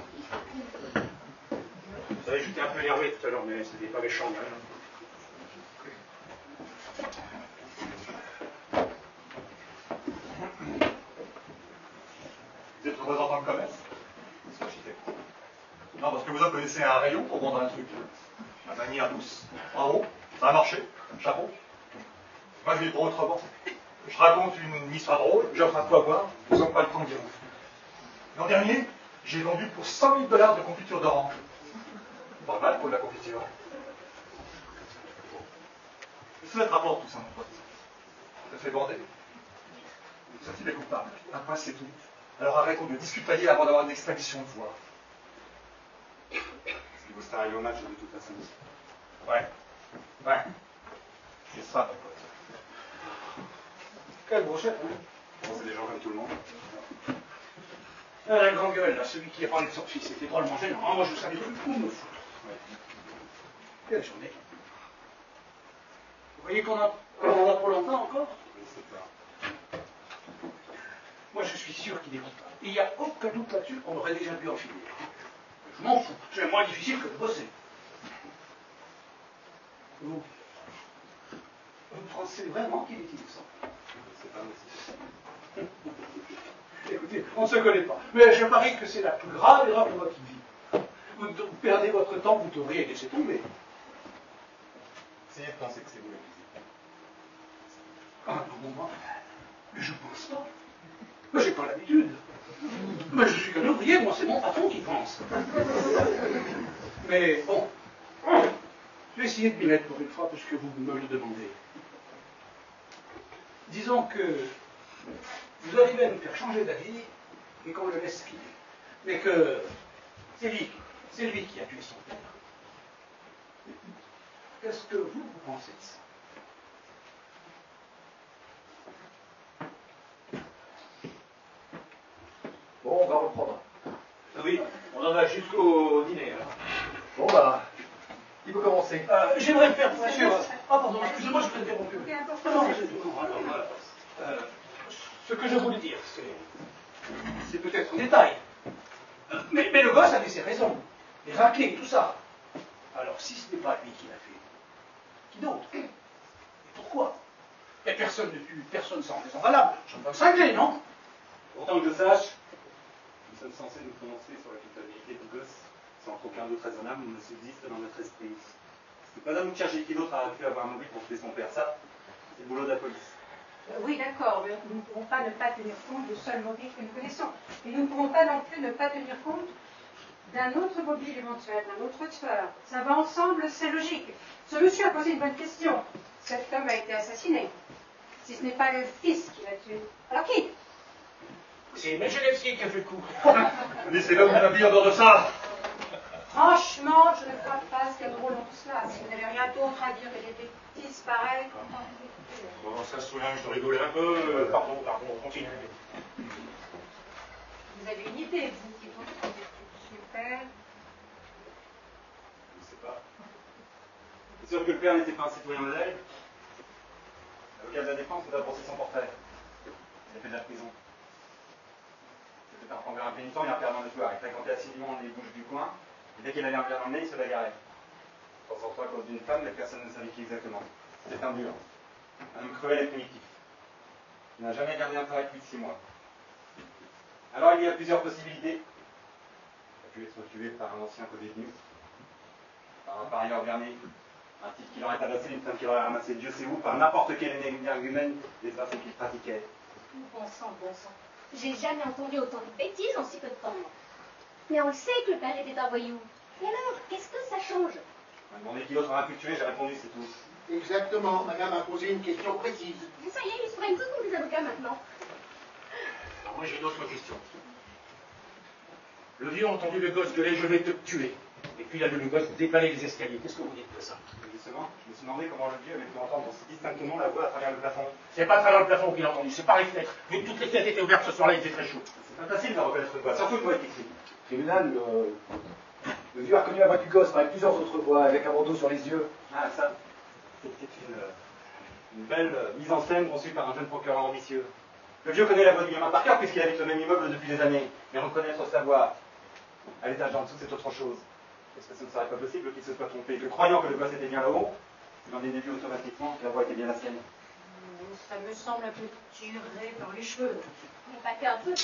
Vous savez, j'étais un peu énervé tout à l'heure, mais c'était pas méchant, mais rien. Vous êtes représentant de commerce? C'est architecte. Non, parce que vous en connaissez un rayon pour vendre un truc. La manière douce. Bravo. Ça a marché. Chapeau. Moi, je vais pour autrement. Je raconte une histoire drôle, j'offre un coup à boire, vous n'avez pas le temps de dire. L'an dernier, j'ai vendu pour 100 000 $ de confiture d'orange. Pas mal pour de la confiture. Qu'est-ce que ça te rapporte tout ça, mon pote? Ça te fait bander. Ce type est coupable. Un point, c'est tout. Alors arrêtons de discutailler avant d'avoir une extinction de voix. Est-ce qu'il vous sera arrivé au match de toute façon? Ouais. Ouais. C'est ça, mon pote. Quelle brochette, hein? Bon, c'est des gens comme tout le monde. La grande gueule, là, celui qui a parlé de son fils, c'était drôlement gênant. Moi, je savais plus où me foutre. Ouais. Quelle journée. Vous voyez qu'on en a pour longtemps encore? Je ne sais pas. Moi, je suis sûr qu'il est coupable. Il n'y a aucun doute là-dessus, on aurait déjà pu en finir. Je m'en fous. C'est moins difficile que de bosser. Vous pensez vraiment qu'il est innocent? C'est pas possible. Écoutez, on ne se connaît pas. Mais je parie que c'est la plus grave erreur de votre vie. Vous perdez votre temps, vous devriez laisser tomber. Essayez de penser que c'est vous l'accusé. Ah non, moi, je pense pas. Moi, j'ai pas l'habitude. Moi, je suis qu'un ouvrier, moi, c'est mon patron qui pense. Mais bon, je vais essayer de m'y mettre pour une fois, puisque vous me le demandez. Disons que vous arrivez à nous faire changer d'avis et qu'on le laisse filer. Mais que c'est lui qui a tué son père. Qu'est-ce que vous pensez de ça? Bon, on va reprendre. Oui, on en va jusqu'au dîner. Alors. Bon, bah, il peut commencer. J'aimerais faire monsieur. Ah, pardon, excusez-moi, je vous ai interrompu. Ce que je voulais dire, c'est peut-être un détail. Mais le gosse avait ses raisons. Les raclés, tout ça. Alors, si ce n'est pas lui qui l'a fait, qui d'autre? Et pourquoi? Et personne ne tue, personne sans raison valable. J'en peux cingler, non? Autant que je sache, nous sommes censés nous prononcer sur la culpabilité du gosse sans qu'aucun doute raisonnable ne subsiste dans notre esprit. C'est pas d'homme chercher qui d'autre a pu avoir mobile pour tuer son père, ça, c'est le boulot de la police. Oui, d'accord, mais nous ne pouvons pas ne pas tenir compte du seul mobile que nous connaissons. Et nous ne pouvons pas non plus ne pas tenir compte d'un autre mobile éventuel, d'un autre tueur. Ça va ensemble, c'est logique. Ce monsieur a posé une bonne question. Cet homme a été assassiné. Si ce n'est pas le fils qui l'a tué, alors qui? C'est Michelewski qui a fait le coup. Laissez-le vous habiller en dehors de ça. Franchement, je ne vois pas ce qu'il y a de drôle dans tout cela. Si vous n'avez rien d'autre à dire que des bêtises pareilles. Bon, ça se souvient, je rigoler un peu. Pardon, continue. Vous avez une idée, vous qui font super. Je ne sais pas. C'est sûr que le père n'était pas un citoyen modèle. L'avocat de la défense nous a brossé son portrait. Il a fait de la prison. C'était un envers un pénitent et un père d'un tueur. Il fréquentait assidûment les bouches du coin. Et dès qu'il avait un verre dans le nez, il se bagarrait. De temps en temps à cause d'une femme, mais personne ne savait qui exactement. C'était un dur. Un homme cruel et primitif. Il n'a jamais gardé un travail plus de 6 mois. Alors il y a plusieurs possibilités. Il a pu être tué par un ancien co-détenu, par un parieur verné, un type qui l'aurait tabassé, une femme qui l'aurait ramassé Dieu sait où, par n'importe quel énergumène des arts qu'il pratiquait. Bon sang, bon sang. J'ai jamais entendu autant de bêtises en si peu de temps. Mais on le sait que le père était un voyou. Et alors, qu'est-ce que ça change? On m'a demandé qui d'autre aurait pu le tuer, j'ai répondu c'est tout. Exactement, madame a posé une question précise. Ça y est, ils se prennent tous comme des avocats maintenant. Alors moi j'ai une autre question. Le vieux a entendu le gosse gueuler, je vais te tuer. Et puis il a vu le gosse dépaler les escaliers. Qu'est-ce que vous dites de ça? Justement, je me suis demandé comment le vieux avait pu entendre si distinctement la voix à travers le plafond. C'est pas à travers le plafond qu'il a entendu, c'est par les fenêtres. Vu que toutes les fenêtres étaient ouvertes ce soir-là, il était très chaud. C'est pas facile de reconnaître une voix, surtout une voix écrite. Tribunal, le vieux a reconnu la voix du gosse avec plusieurs autres voix, avec un bandeau sur les yeux. Ah, ça, c'était une belle mise en scène conçue par un jeune procureur ambitieux. Le vieux connaît la voix du gamin par cœur puisqu'il habite le même immeuble depuis des années. Mais reconnaître sa voix à l'étage en dessous, c'est autre chose. Est-ce que ce ne serait pas possible qu'il se soit trompé, que croyant que le gosse était bien là-haut, il en ait déduit automatiquement que la voix était bien la sienne? Ça me semble un peu tiré par les cheveux. Mais pas qu'un peu.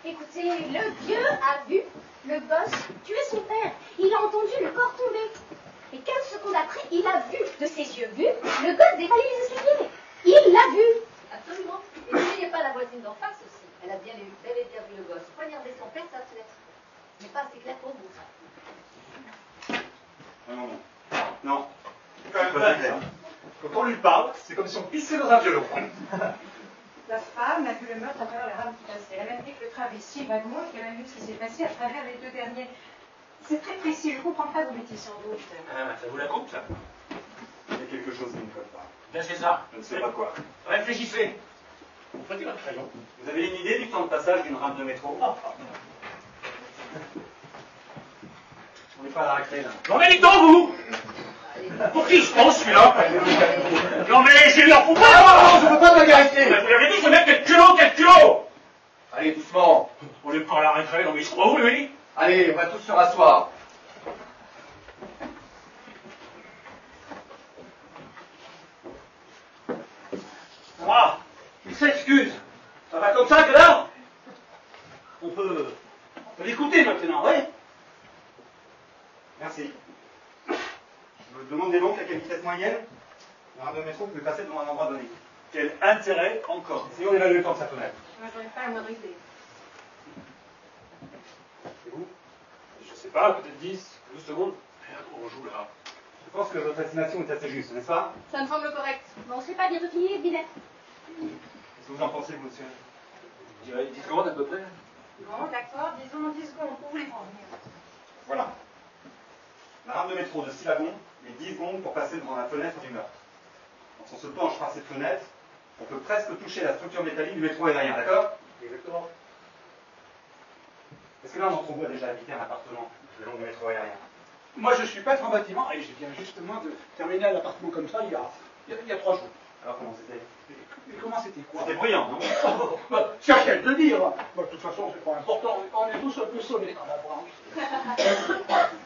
Écoutez, le vieux a vu le gosse tuer son père. Il a entendu le corps tomber. Et 15 secondes après, il a vu, de ses yeux vus, le gosse dévaler les escaliers. Il l'a vu. Absolument. Et n'oubliez pas la voisine d'en face aussi. Elle a bien vu, bel et bien vu le gosse poignarder son père sa fenêtre. Mais pas assez clair pour vous. Non. Non. C'est quand même pas clair. Quand on lui parle, c'est comme si on pissait dans un violon. La femme a vu le meurtre à travers la rame qui passait. Elle a même dit que le travesti vaguement et qu'elle a vu ce qui s'est passé à travers les deux derniers. C'est très précis, je ne comprends pas vos bêtises sans doute. Ah, ça vous la coupe, ça? Il y a quelque chose qui ne colle pas. Bien, c'est ça. Je ne sais pas quoi. Réfléchissez. Vous faut-il un crayon? Vous avez une idée du temps de passage d'une rame de métro? On n'est pas à la récré, là. Non mais dites-donc, vous! Pour qui se prend celui-là? Non mais je lui en fous pas! Non, je ne veux pas de vulgarité. Vous l'avez dit, ce mec, quel culot! Allez, doucement. On n'est pas à la récré, non mais il se croit où, lui? Allez, on va tous se rasseoir. Ah, il s'excuse. Ça va comme ça que là? On peut l'écouter maintenant, oui? Merci. Je me demandais donc à quelle vitesse moyenne un rame de métro peut passer devant un endroit donné. Quel intérêt encore? Essayons d'évaluer le temps de sa fenêtre. Moi, j'en ai pas la moindre idée. Et vous? Je sais pas, peut-être 10, 12 secondes. On joue là. Je pense que votre estimation est assez juste, n'est-ce pas? Ça me semble correct. Mais on ne sait pas bientôt fini, Binet. Qu'est-ce que vous en pensez, vous, monsieur? Je dirais 10 secondes à peu près. Bon, d'accord, disons 10 secondes. Où voulez-vous en venir? Voilà. La rame de métro de 6 wagons met 10 secondes pour passer devant la fenêtre du meurtre. Quand on se penche par cette fenêtre, on peut presque toucher la structure métallique du métro aérien, d'accord? Exactement. Est-ce que l'un d'entre vous a déjà habité un appartement le long du métro aérien? Moi, je suis peintre en bâtiment et je viens justement de terminer un appartement comme ça il y a 3 jours. Alors comment c'était? Et comment c'était quoi? C'était bruyant, non? C'est à quel de dire. De toute façon, c'est pas important. On est tous un peu sonnés dans la branche.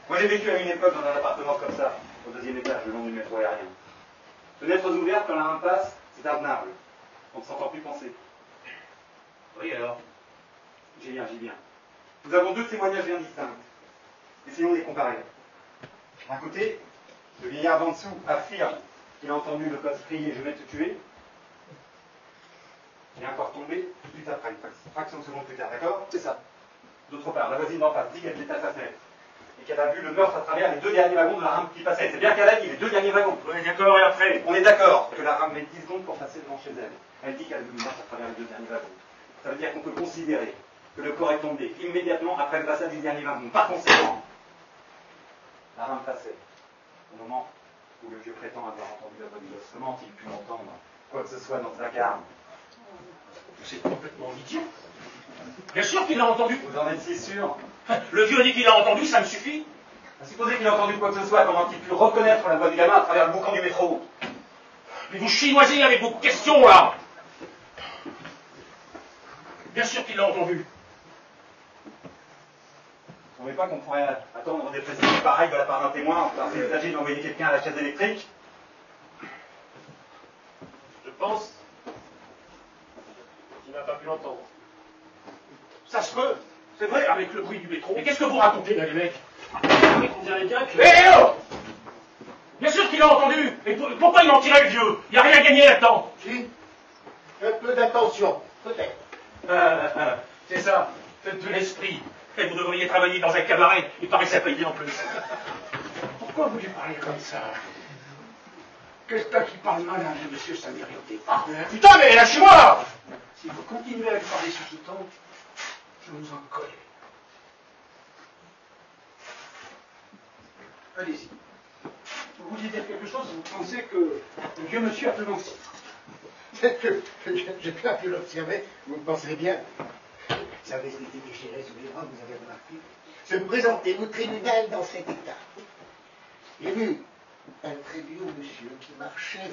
Moi j'ai vécu à une époque dans un appartement comme ça, au 2e étage, le long du métro aérien. Fenêtres ouvertes, quand la rame passe, c'est intenable. On ne s'entend plus penser. Oui, alors? J'y viens. Nous avons 2 témoignages bien distincts. Essayons de les comparer. D'un côté, le vieillard d'en dessous affirme qu'il a entendu le gosse crier « Je vais te tuer ». Il est encore tombé tout de suite après, une fraction de seconde plus tard, d'accord? C'est ça. D'autre part, la voisine d'en face dit qu'elle était à sa fenêtre et qu'elle a vu le meurtre à travers les 2 derniers wagons de la rame qui passait. C'est bien qu'elle a dit les 2 derniers wagons. On est d'accord, et après? On est d'accord que la rame met 10 secondes pour passer devant chez elle. Elle dit qu'elle a vu le meurtre à travers les 2 derniers wagons. Ça veut dire qu'on peut considérer que le corps est tombé immédiatement après le passage du dernier wagon. Par conséquent, la rame passait au moment où le vieux prétend avoir entendu la voix du gosse. Comment a-t-il pu entendre quoi que ce soit dans sa carne? C'est complètement idiot. Bien sûr qu'il l'a entendu. Vous en êtes si sûr? Le vieux dit qu'il l'a entendu, ça me suffit. Supposez qu'il a entendu quoi que ce soit, comment a-t-il pu reconnaître la voix du gamin à travers le boucan du métro? Mais vous chinoisez avec vos questions, là. Bien sûr qu'il l'a entendu. Vous ne trouvez pas qu'on pourrait attendre des précisions pareilles de la part d'un témoin parce qu'il s'agit d'envoyer quelqu'un à la chaise électrique? Je pense qu'il n'a pas pu l'entendre. Ça se peut, c'est vrai, avec le bruit du métro. Mais qu'est-ce que vous racontez, là, les mecs? On dirait bien que... Hé, oh! Bien sûr qu'il l'a entendu. Et pourquoi il mentirait, le vieux? Il n'y a rien gagné là-dedans. Si, un peu d'attention, peut-être. C'est ça, faites de l'esprit. Et vous devriez travailler dans un cabaret. Il paraît que ça paye bien en plus. Pourquoi vous lui parlez comme ça? Quelqu'un qui parle mal à un monsieur, ça mérite des pardons. Putain, mais lâchez-moi! Si vous continuez à lui parler sous ce ton, je vous en colle. Allez-y. Vous vouliez dire quelque chose? Vous pensez que le vieux monsieur a pu mentir? C'est que j'ai bien pu l'observer, vous le penserez bien. Sa veste était déchirée sous les bras, vous avez remarqué. Se présenter au tribunal dans cet état. J'ai vu un très vieux monsieur qui marchait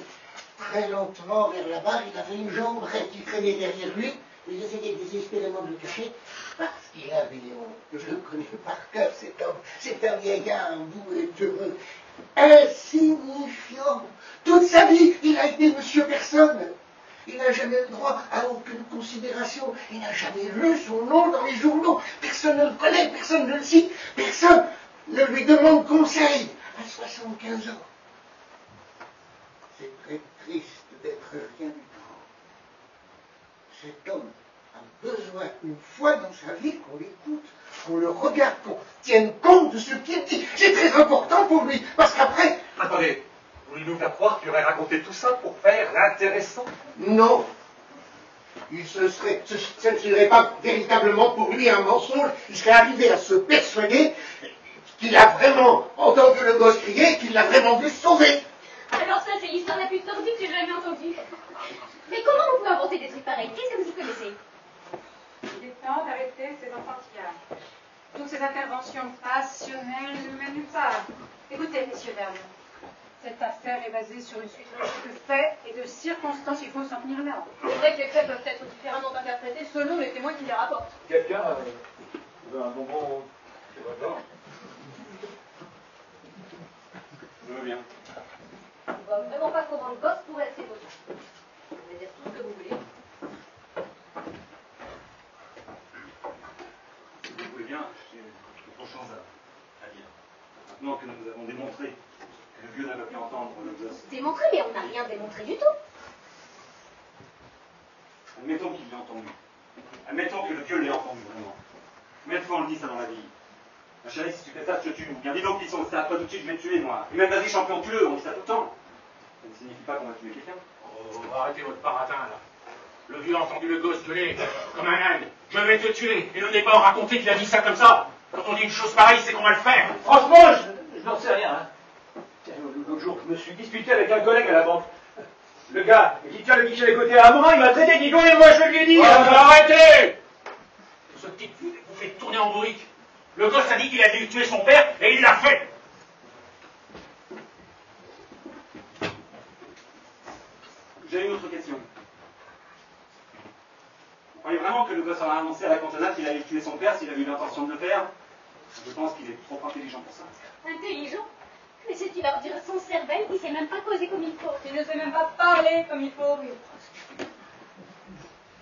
très lentement vers la barre. Il avait une jambe qui traînait derrière lui. Il essayait désespérément de le cacher parce qu'il avait honte. Je le connais par cœur, cet homme. C'est un vieillard doux et heureux, insignifiant. Toute sa vie, il a été monsieur personne. Il n'a jamais eu droit à aucune considération. Il n'a jamais lu son nom dans les journaux. Personne ne le connaît, personne ne le cite. Personne ne lui demande conseil à 75 ans. C'est très triste d'être rien du tout. Cet homme a besoin, une fois dans sa vie, qu'on l'écoute, qu'on le regarde, qu'on tienne compte de ce qu'il dit. C'est très important pour lui, parce qu'après... Attendez, vous voulez nous faire croire qu'il aurait raconté tout ça pour faire l'intéressant? Non. Ce ne serait pas véritablement pour lui un mensonge. Il serait arrivé à se persuader qu'il a vraiment entendu le gosse crier et qu'il l'a vraiment vu sauver. Alors ça, c'est l'histoire la plus tordue que j'ai jamais entendue. Mais comment vous pouvez inventer des trucs pareils? Qu'est-ce que vous y connaissez? Il est temps d'arrêter ces enfantillages. Toutes ces interventions passionnelles ne mènent nulle part. Écoutez, messieurs, dames, cette affaire est basée sur une suite logique de faits et de circonstances. Il faut s'en tenir là. C'est vrai que les faits peuvent être différemment interprétés selon les témoins qui les rapportent. Quelqu'un veut un bonbon chez votre bord? Je veux bien. On ne va vraiment pas trop dans le gosse pour rester émotif. Vous pouvez dire tout ce que vous voulez. Si vous voulez bien, j'ai autre chose à dire. Maintenant que nous avons démontré que le vieux n'a pas pu entendre le gosse. Démontré, mais on n'a rien démontré du tout. Admettons qu'il l'ait entendu. Admettons que le vieux l'ait entendu, vraiment. Combien de fois on le dit ça dans la vie? Ma chérie, si tu fais ça, je te tue. Bien dis donc qu'ils sont, c'est à toi tout de suite, je vais te tuer, moi. Et même vas-y, champion, tue-le, on dit ça tout le temps. Ça ne signifie pas qu'on va tuer quelqu'un. Oh, arrêtez votre baratin, là. Le vieux a entendu le gosse gueuler, comme un âne. Je vais te tuer. Et ne n'est pas raconter qu'il a dit ça comme ça. Quand on dit une chose pareille, c'est qu'on va le faire. Franchement, je n'en sais rien. Hein. L'autre jour, je me suis disputé avec un collègue à la banque. Le gars qui tient le guichet à côté, à un moment, il m'a traité d'idole et moi je lui ai dit... Arrêtez! Ce petit cul vous fait tourner en bourrique. Le gosse a dit qu'il allait tuer son père et il l'a fait. J'ai une autre question. Vous croyez vraiment que le gosse aura annoncé à la cantonade qu'il allait tuer son père s'il avait eu l'intention de le faire? Je pense qu'il est trop intelligent pour ça. Intelligent? Mais c'est qu'il leur dire son cervelle, il sait même pas causer comme il faut. Il ne sait même pas parler comme il faut.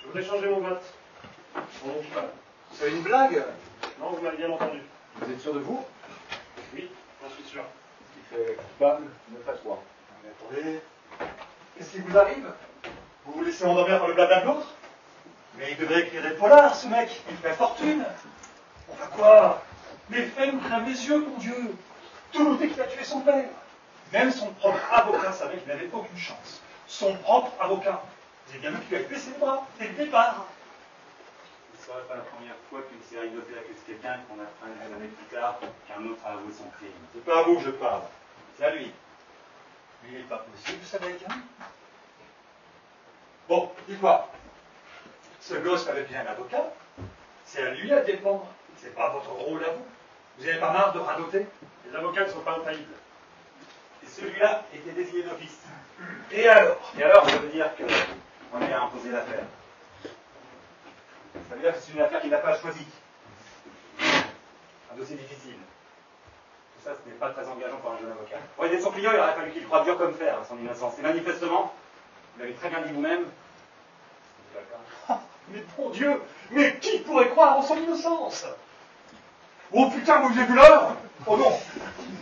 Je voudrais changer mon vote. On n'en dit pas. C'est une blague? Non, vous m'avez bien entendu. Vous êtes sûr de vous? Oui, j'en suis sûr. Il fait coupable 9 à 3. Mais attendez, qu'est-ce qui vous arrive? Vous vous laissez endormir par le blabla de l'autre? Mais il devrait écrire des polars, ce mec. Il fait fortune. Quoi? Mais le fait nous crame les yeux, mon Dieu. Tout nous dit qu'il a tué son père. Même son propre avocat savait qu'il n'avait aucune chance. Son propre avocat. Vous avez bien vu qu'il a baissé les bras dès le départ. Ce ne serait pas la première fois qu'une série d'opéras accuse quelqu'un qu'on apprend des années plus tard qu'un autre a avoué son crime. C'est pas à vous que je parle. C'est à lui. Mais il n'est pas possible, vous savez, quelqu'un. Bon, dis-moi. Ce gosse avait bien un avocat. C'est à lui à dépendre. C'est pas votre rôle à vous. Vous n'avez pas marre de radoter? Les avocats ne sont pas infaillibles. Et celui-là était désigné d'office. Et alors? Et alors, ça veut dire qu'on lui a imposé l'affaire. Ça veut dire que c'est une affaire qu'il n'a pas choisie. Un dossier difficile. Tout ça, ce n'est pas très engageant pour un jeune avocat. Pour aider son client, il aurait fallu qu'il croie dur comme fer à son innocence. Et manifestement, vous l'avez très bien dit vous-même, c'est pas le cas. Oh, mais bon Dieu, mais qui pourrait croire en son innocence? Oh putain, vous avez vu l'heure? Oh non!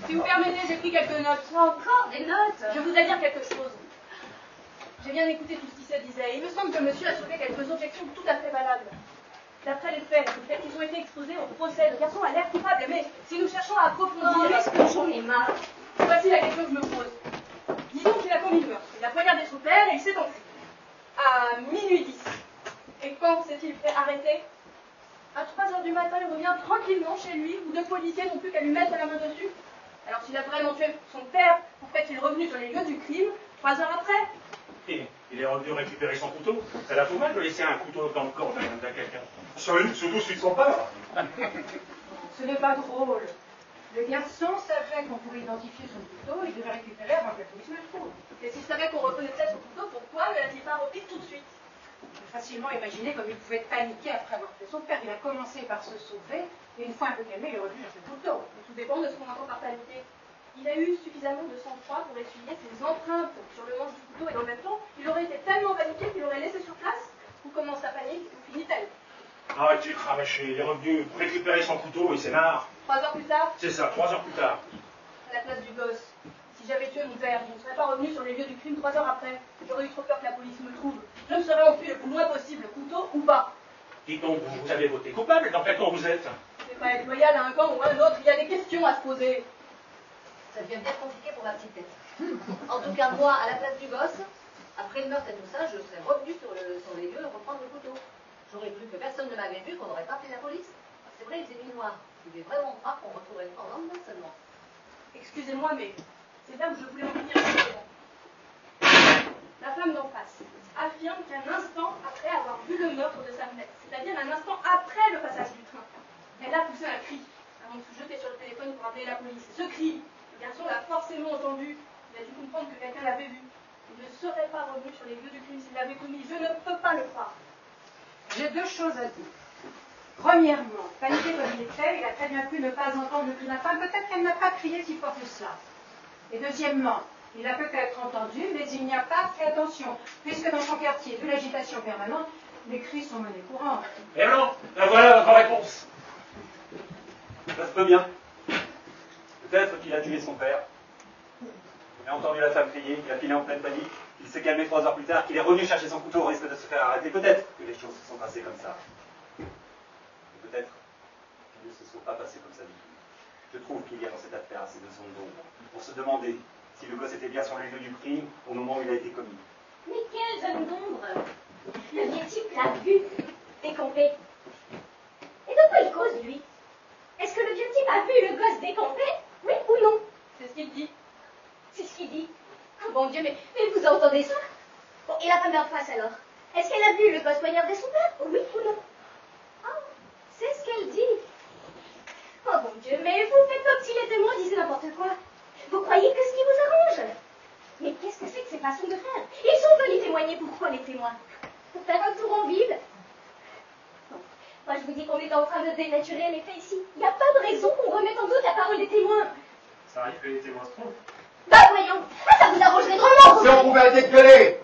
Si vous permettez, j'ai pris quelques notes. Encore des notes? Je voudrais dire quelque chose. J'ai bien écouté tout ce qui se disait. Il me semble que monsieur a soulevé quelques objections tout à fait valables. D'après les faits qu'ils ont été exposés au procès, le garçon a l'air coupable, mais si nous cherchons à approfondir... Oh, est-ce que j'en ai marre? Voici la question que je me pose. Disons qu'il a commis le meurtre. Il a poignardé son père et il s'est enfui. À minuit 10. Et quand s'est-il fait arrêter? À 3 heures du matin, il revient tranquillement chez lui, où deux policiers n'ont plus qu'à lui mettre la main dessus. Alors s'il a vraiment tué son père, pourquoi est-il revenu sur les lieux du crime 3 heures après? Et il est revenu récupérer son couteau. Ça la fout mal de laisser un couteau dans le corps de quelqu'un. Surtout celui de son père. Ce n'est pas drôle. Le garçon savait qu'on pouvait identifier son couteau et devait récupérer avant que la police le trouve. Et s'il savait qu'on reconnaîtrait son couteau, pourquoi ne l'a-t-il pas repris tout de suite? On peut facilement imaginer comme il pouvait paniquer après avoir tué son père. Il a commencé par se sauver et une fois un peu calmé, il est revenu chercher le couteau. Tout dépend de ce qu'on entend par paniquer. Il a eu suffisamment de sang-froid pour essuyer ses empreintes sur le manche du couteau et en même temps, il aurait été tellement paniqué qu'il aurait laissé sur place. Où commence sa panique, où finit-elle? Arrêtez de cravacher. Il est revenu récupérer son couteau et c'est marre. 3 heures plus tard? C'est ça, 3 heures plus tard. À la place du gosse. Si j'avais tué mon père, je ne serais pas revenu sur les lieux du crime 3 heures après. J'aurais eu trop peur que la police me trouve. Je me serais enfui le plus loin possible, couteau ou pas. Dites donc, vous avez voté coupable. Dans quel camp vous êtes? C'est pas être loyal à un camp ou à un autre. Il y a des questions à se poser. Ça devient bien compliqué pour ma petite tête. En tout cas, moi, à la place du gosse, après le meurtre et tout ça, je serais revenu sur les lieux et reprendre le couteau. J'aurais cru que personne ne m'avait vu, qu'on n'aurait pas appelé la police. C'est vrai, il faisait nuit noire. Je voulais vraiment croire qu'on retrouverait le corps dans le lendemain seulement. Excusez-moi, mais c'est là où je voulais en venir. La femme d'en face affirme qu'un instant après avoir vu le meurtre de sa fenêtre, c'est-à-dire un instant après le passage du train, elle a poussé un cri avant de se jeter sur le téléphone pour appeler la police. Ce cri, le garçon l'a forcément entendu. Il a dû comprendre que quelqu'un l'avait vu. Il ne serait pas revenu sur les lieux du crime s'il l'avait commis. Je ne peux pas le croire. J'ai deux choses à dire. Premièrement, paniqué comme il était, il a très bien pu ne pas entendre le cri de la femme. Peut-être qu'elle n'a pas crié si fort que cela. Et deuxièmement, il a peut-être entendu, mais il n'y a pas fait attention, puisque dans son quartier, de l'agitation permanente, les cris sont monnaie courante. Eh non, la voilà votre réponse. Ça se peut bien. Peut-être qu'il a tué son père. Il a entendu la femme crier, il a filé en pleine panique, il s'est calmé 3 heures plus tard, qu'il est revenu chercher son couteau au risque de se faire arrêter. Peut-être que les choses se sont passées comme ça. Et peut-être qu'elles ne se sont pas passées comme ça du tout. Je trouve qu'il y a dans cette affaire assez de zones d'ombre pour se demander si le gosse était bien sur les lieux du crime au moment où il a été commis. Mais quelle zone d'ombre? Le vieux type l'a vu, décampé. Et de quoi il cause, lui? Est-ce que le vieux type a vu le gosse décampé? Oui ou non? C'est ce qu'il dit. C'est ce qu'il dit. Oh mon Dieu, mais vous entendez ça? Bon, et la femme d'en face alors? Est-ce qu'elle a vu le gosse poignarder son père? Oui ou non? Ah, c'est ce qu'elle dit. Oh mon Dieu, mais vous faites comme si les témoins disaient n'importe quoi. Vous croyez que ce qui vous arrange? Mais qu'est-ce que c'est que ces façons de faire? Ils sont venus témoigner. Pourquoi les témoins? Pour faire un tour en ville? Non. Moi je vous dis qu'on est en train de dénaturer les faits ici. Il n'y a pas de raison qu'on remette en doute la parole des témoins. Ça arrive que les témoins se trompent. Bah voyons, ça vous arrangerait drôlement. Si on pouvait arrêter de gueuler.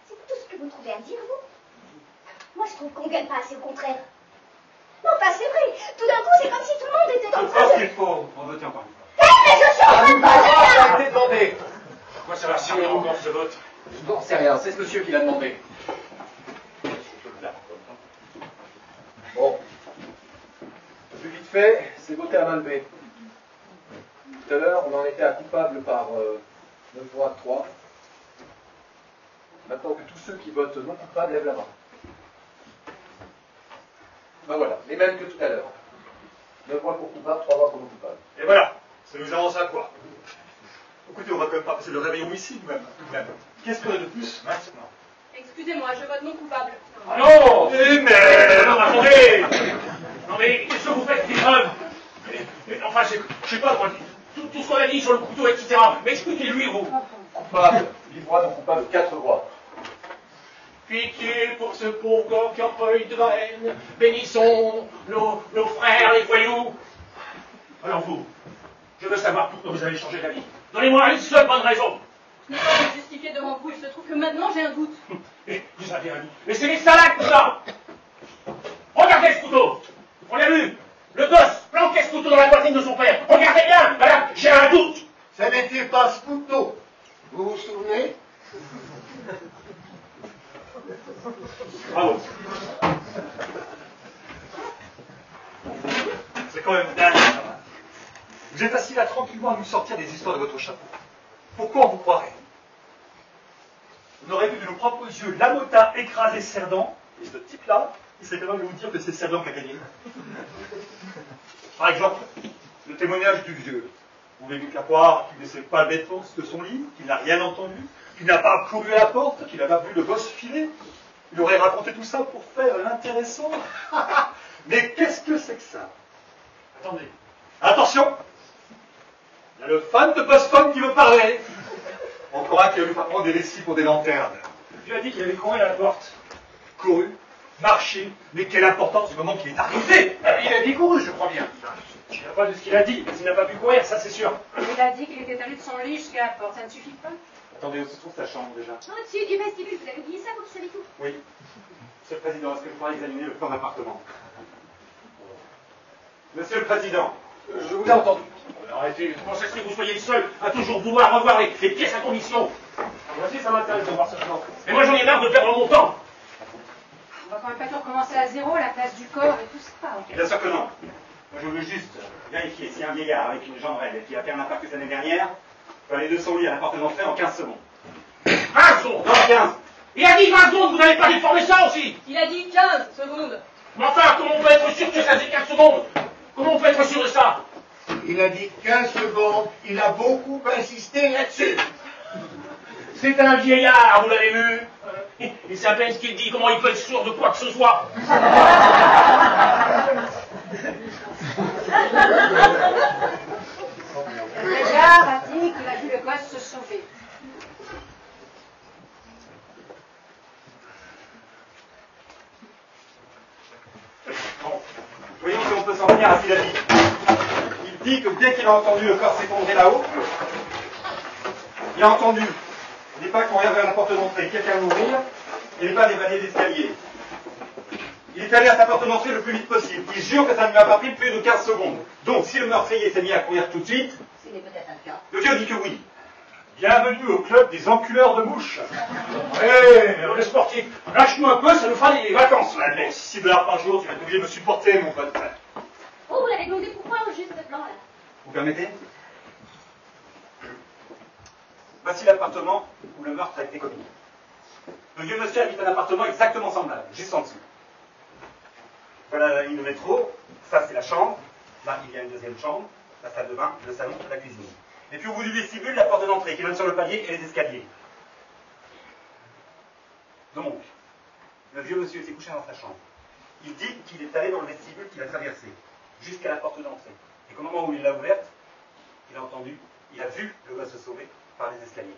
C'est tout ce que vous trouvez à dire, vous? Moi je trouve qu'on gagne pas assez, au contraire. Non, pas c'est vrai. Tout d'un coup, c'est comme si tout le monde était en Je train pense de... qu'il faut en voter encore une fois. Mais je suis en train de poser Ça là. a été demandé. Pourquoi ça va servir encore ce vote? Je n'en sais rien, c'est ce monsieur qui l'a demandé. Bon. fait, c'est voté à main levée. Tout à l'heure, on en était à coupable par 9 voix à 3. Maintenant que tous ceux qui votent non coupables lèvent la main. Ben voilà, les mêmes que tout à l'heure. 9 voix pour coupable, 3 voix pour non coupable. Et voilà, ça nous avance à quoi? Écoutez, on va quand même pas passer le réveillon ici, nous-mêmes. Qu'est-ce qu'on a de plus maintenant? Excusez-moi, je vote non coupable. Ah non! Mais non, attendez! Non mais, qu'est-ce que vous faites, des hommes? Enfin, je sais pas, moi, tout ce qu'on a dit sur le couteau, etc. Mais expliquez-lui, vous. Coupable, 10 voix, non coupable, 4 voix. Pitié pour ce pauvre corps qui emploie de la haine. Bénissons nos frères, les voyous. Alors vous, je veux savoir pourquoi vous avez changé d'avis. Donnez-moi une seule bonne raison. Je n'ai pas de justifier devant vous, il se trouve que maintenant j'ai un doute. Mais vous avez un doute. Mais c'est les salades, tout ça. Regardez ce couteau. On l'a vu. Le gosse planquait ce couteau dans la poitrine de son père. Regardez bien. Voilà, j'ai un doute. Ça n'était pas ce couteau. Vous vous souvenez? Bravo. C'est quand même dingue. Vous êtes assis là tranquillement à nous sortir des histoires de votre chapeau. Pourquoi on vous croirait? On aurait vu de nos propres yeux Lamotha écraser Cerdan, et ce type-là, il serait capable de vous dire que c'est Cerdan qui a gagné. Par exemple, le témoignage du vieux. Vous voulez qu'à croire qu'il ne sait pas le défense de son lit, qu'il n'a rien entendu, qu'il n'a pas couru à la porte, qu'il n'a pas vu le gosse filer. Il aurait raconté tout ça pour faire l'intéressant. Mais qu'est-ce que c'est que ça? Attendez. Attention! Il y a le fan de Boston qui veut parler. On croit qu'il va lui faire prendre des récits pour des lanternes. Tu as dit qu'il avait couru à la porte. Couru, marché, mais quelle importance du moment qu'il est arrivé. Il a dit couru, je crois bien. Je ne sais pas de ce qu'il a dit, mais il n'a pas pu courir, ça c'est sûr. Il a dit qu'il était allé de son lit jusqu'à la porte, ça ne suffit pas? Attendez, où se trouve ta chambre déjà? Au-dessus du vestibule, vous avez oublié ça, vous savez tout. Oui. Monsieur le Président, est-ce que vous pourriez examiner le plan d'appartement? Monsieur le Président, je vous ai entendu. Arrêtez, comment ça se fait que vous soyez le seul à toujours vouloir revoir les pièces à condition? Moi aussi, ça m'intéresse de voir ce plan. Mais moi, j'en ai marre de perdre mon temps. On va quand même pas tout recommencer à zéro, la place du corps et tout ça. Bien sûr que non. Moi, je veux juste vérifier si un vieillard avec une jambe raide qui a fait un infarctus l'année dernière peut aller de son lit à la porte d'entrée en 15 secondes. 20 secondes! Non, 15! Il a dit 20 secondes, vous n'avez pas déformé ça aussi! Il a dit 15 secondes. Mais enfin, comment on peut être sûr que ça c'est 15 secondes? Comment on peut être sûr de ça? Il a dit 15 secondes, il a beaucoup insisté là-dessus. C'est un vieillard, vous l'avez vu? Il sait à peine ce qu'il dit, comment il peut être sûr de quoi que ce soit? Déjà, Ratik, il a vu le gosse se sauver. Bon, voyons si on peut s'en tenir à ce qu'il a dit. Il dit que dès qu'il a entendu le corps s'effondrer là-haut, il a entendu des pas courir vers la porte d'entrée, quelqu'un l'ouvrir, et les pas dévaler l'escalier. Il est allé à sa porte d'entrée le plus vite possible. Il jure que ça ne lui a pas pris plus de 15 secondes. Donc, si le meurtrier s'est mis à courir tout de suite, Ce n'est peut-être un cas. le vieux dit que oui. Bienvenue au club des enculeurs de mouches. Hé, les sportifs, lâche-nous un peu, ça nous fera des vacances. Allez, 6 $ par jour, tu vas être obligé de me supporter, mon pote. Oh, vous l'avez demandé pourquoi au juste blanc, là? Vous permettez? Voici l'appartement où le meurtre a été commis. Le vieux monsieur habite un appartement exactement semblable, juste en dessous. Voilà la ligne de métro, ça c'est la chambre, là il y a une deuxième chambre, la salle de bain, le salon, la cuisine. Et puis au bout du vestibule, la porte d'entrée qui donne sur le palier et les escaliers. Donc, le vieux monsieur s'est couché dans sa chambre. Il dit qu'il est allé dans le vestibule qu'il a traversé, jusqu'à la porte d'entrée. Et qu'au moment où il l'a ouverte, il a entendu, il a vu le gosse se sauver par les escaliers.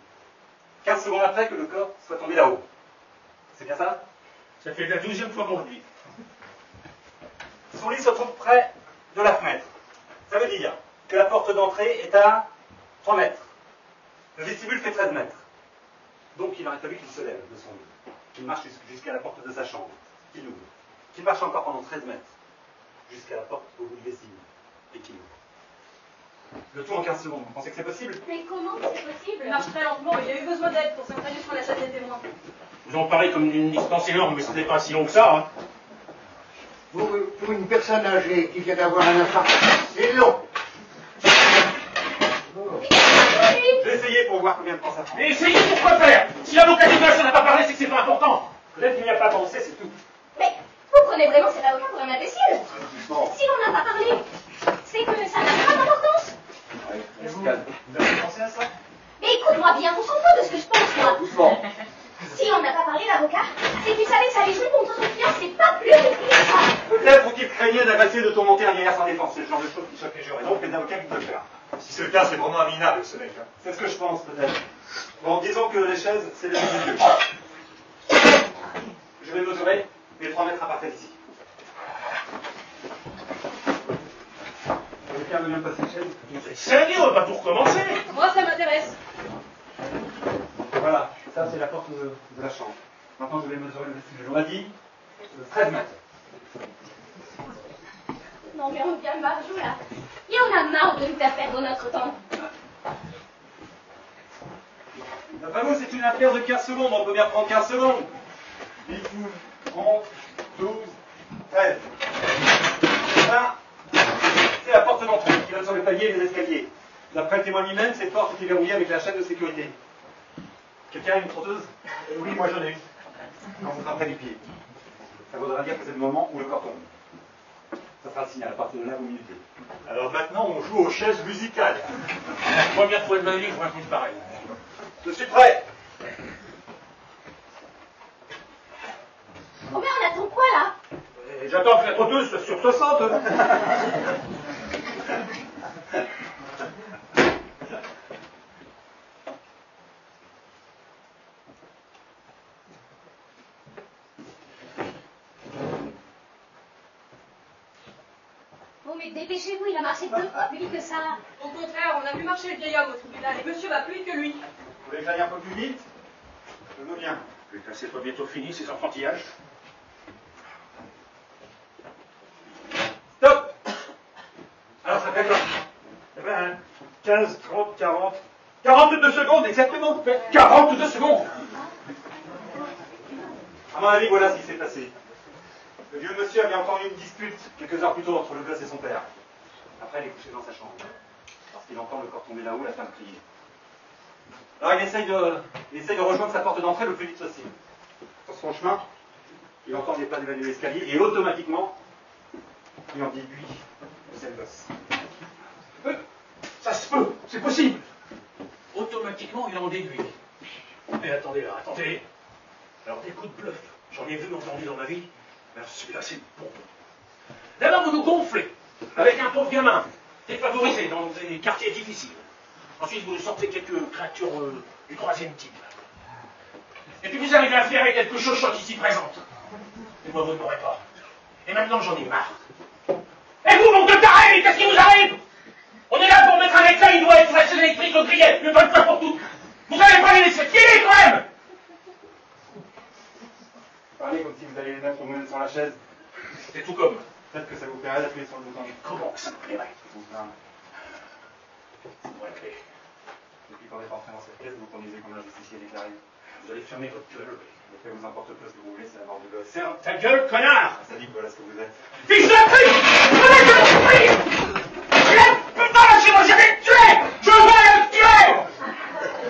15 secondes après que le corps soit tombé là-haut. C'est bien ça? Ça fait la 12e fois qu'on le dit. Son lit se trouve près de la fenêtre. Ça veut dire que la porte d'entrée est à 3 mètres. Le vestibule fait 13 mètres. Donc il aurait fallu qu'il se lève de son lit, qu'il marche jusqu'à la porte de sa chambre, qu'il ouvre, qu'il marche encore pendant 13 mètres, jusqu'à la porte au bout du vestibule, et qu'il ouvre. Le tout en 15 secondes. Vous pensez que c'est possible? Mais comment c'est possible? Il marche très lentement, il a eu besoin d'aide pour s'installer sur la chaise des témoins. Vous en parlez comme d'une distance énorme, mais ce n'est pas si long que ça. Hein. Vous Pour une personne âgée qui vient d'avoir un infarctus, c'est long. Je vais essayer pour voir combien de temps ça prend. Mais essayez pourquoi faire? Si l'avocat du gosse n'a pas parlé, c'est que c'est pas important. Peut-être qu'il n'y a pas pensé, c'est tout. Mais vous prenez vraiment cet avocat pour un imbécile? Bon. Si on n'a pas parlé, c'est que ça n'a pas d'importance. Vous avez pensé à ça? Mais écoute-moi bien, on s'en fout de ce que je pense, moi. Doucement. Si on n'a pas parlé d'avocat, c'est qu'il savait que ça allait jouer contre son client, c'est pas plus compliqué que ça. Peut-être qu'il craignait d'agresser de tourmenter un vieillard sans défense. C'est le genre de choses qui choquent les jurés. Donc les avocats qui peuvent le faire. Si c'est le cas, c'est vraiment minable, ce mec. C'est ce que je pense, peut-être. Bon, disons que les chaises, c'est le milieu. Je vais mesurer les 3 mètres à partir d'ici. Quelqu'un veut bien passer les chaises? Vous êtes sérieux, on va pas tout recommencer. Moi, ça m'intéresse. Voilà, ça c'est la porte de la chambre. Maintenant, je vais mesurer le vestibule. On a dit 13 mètres. Non mais on devient Marjou là. Et on a marre de nous faire perdre notre temps. D'après vous, c'est une affaire de 15 secondes. On peut bien prendre 15 secondes. 10, 11, 12, 13. Ça, c'est la porte d'entrée qui donne sur le palier et les escaliers. D'après le témoin lui-même, cette porte était verrouillée avec la chaîne de sécurité. Quelqu'un a une trotteuse? Oui, moi j'en ai une. Quand vous frappez du pied. Ça voudra dire que c'est le moment où le corps tombe. Ça sera le signal. À partir de là, vous minutez. Alors maintenant, on joue aux chaises musicales. Première fois de ma vie, je vois un truc pareil. Je suis prêt. Oh mais on attend quoi là? Et j'attends que la trotteuse soit sur 60. Bon mais dépêchez-vous, il a marché 2 fois plus vite que ça. Au contraire, on a vu marcher le vieil homme au tribunal et monsieur va plus vite que lui. Vous voulez que j'aille un peu plus vite? Je veux bien. Putain, c'est pas bientôt fini, ces enfantillages. Stop! Alors ça fait quoi? 20, 15, 30, 40... 42 secondes exactement! 42 secondes! À mon avis, voilà ce qui s'est passé. Le vieux monsieur avait entendu une dispute quelques heures plus tôt entre le gosse et son père. Après, il est couché dans sa chambre. Parce qu'il entend le corps tomber là-haut, la femme crier. Alors il essaye de rejoindre sa porte d'entrée le plus vite possible. Sur son chemin, il entend des pas d'évaluer l'escalier et automatiquement, il en déduit que c'est le gosse. Ça se peut, c'est possible. Automatiquement, il en déduit. Mais attendez là, attendez. Alors des coups de bluff, j'en ai vu entendu dans ma vie. Mais celui-là, c'est bon. D'abord, vous nous gonflez avec un pauvre gamin défavorisé dans des quartiers difficiles. Ensuite, vous nous sortez quelques créatures du 3e type. Et puis vous arrivez à faire quelque chochotte ici présente. Et moi, vous ne m'aurez pas. Et maintenant, j'en ai marre. Et vous, manque de taré, mais qu'est-ce qui vous arrive? On est là pour mettre un mec là, il doit être sur la chaise électrique au grillet, une bonne fois pour toutes. Vous n'allez pas les laisser filer quand même. Parlez comme si vous alliez les mettre sur la chaise. C'est tout comme. Peut-être que ça vous plairait d'appuyer sur le bouton. Comment que ça me plairait? C'est moi la clé. Depuis qu'on est rentré dans cette pièce, vous conduisez comme un justicier déclaré. Vous allez fermer votre gueule. Le fait vous importe peu ce que vous voulez, c'est la mort du gosse. Ta gueule, connard! Ça dit que voilà ce que vous êtes. Fils de pute! Putain, lâchez-moi, je vais le tuer! Je vais le tuer!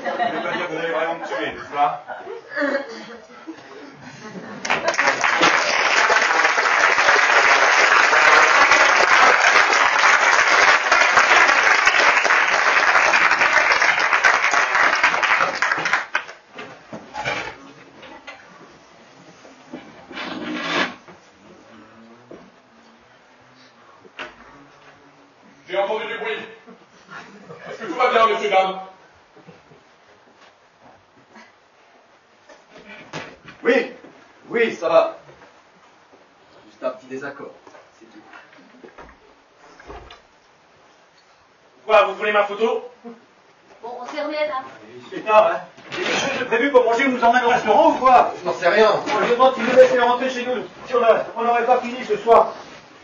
Vous ne voulez pas dire que vous allez vraiment me tuer, n'est-ce pas? J'ai entendu du bruit. Est-ce que tout va bien, messieurs, dames? Oui, oui, ça va. Juste un petit désaccord, c'est tout. Quoi, vous voulez ma photo? Bon, on s'y remet là. C'est tard, hein? Il y a quelque chose de prévu pour manger ou nous emmène au restaurant ou quoi? Je n'en sais rien. Moi, je demande s'il nous laisse rentrer chez nous. Si on n'aurait pas fini ce soir.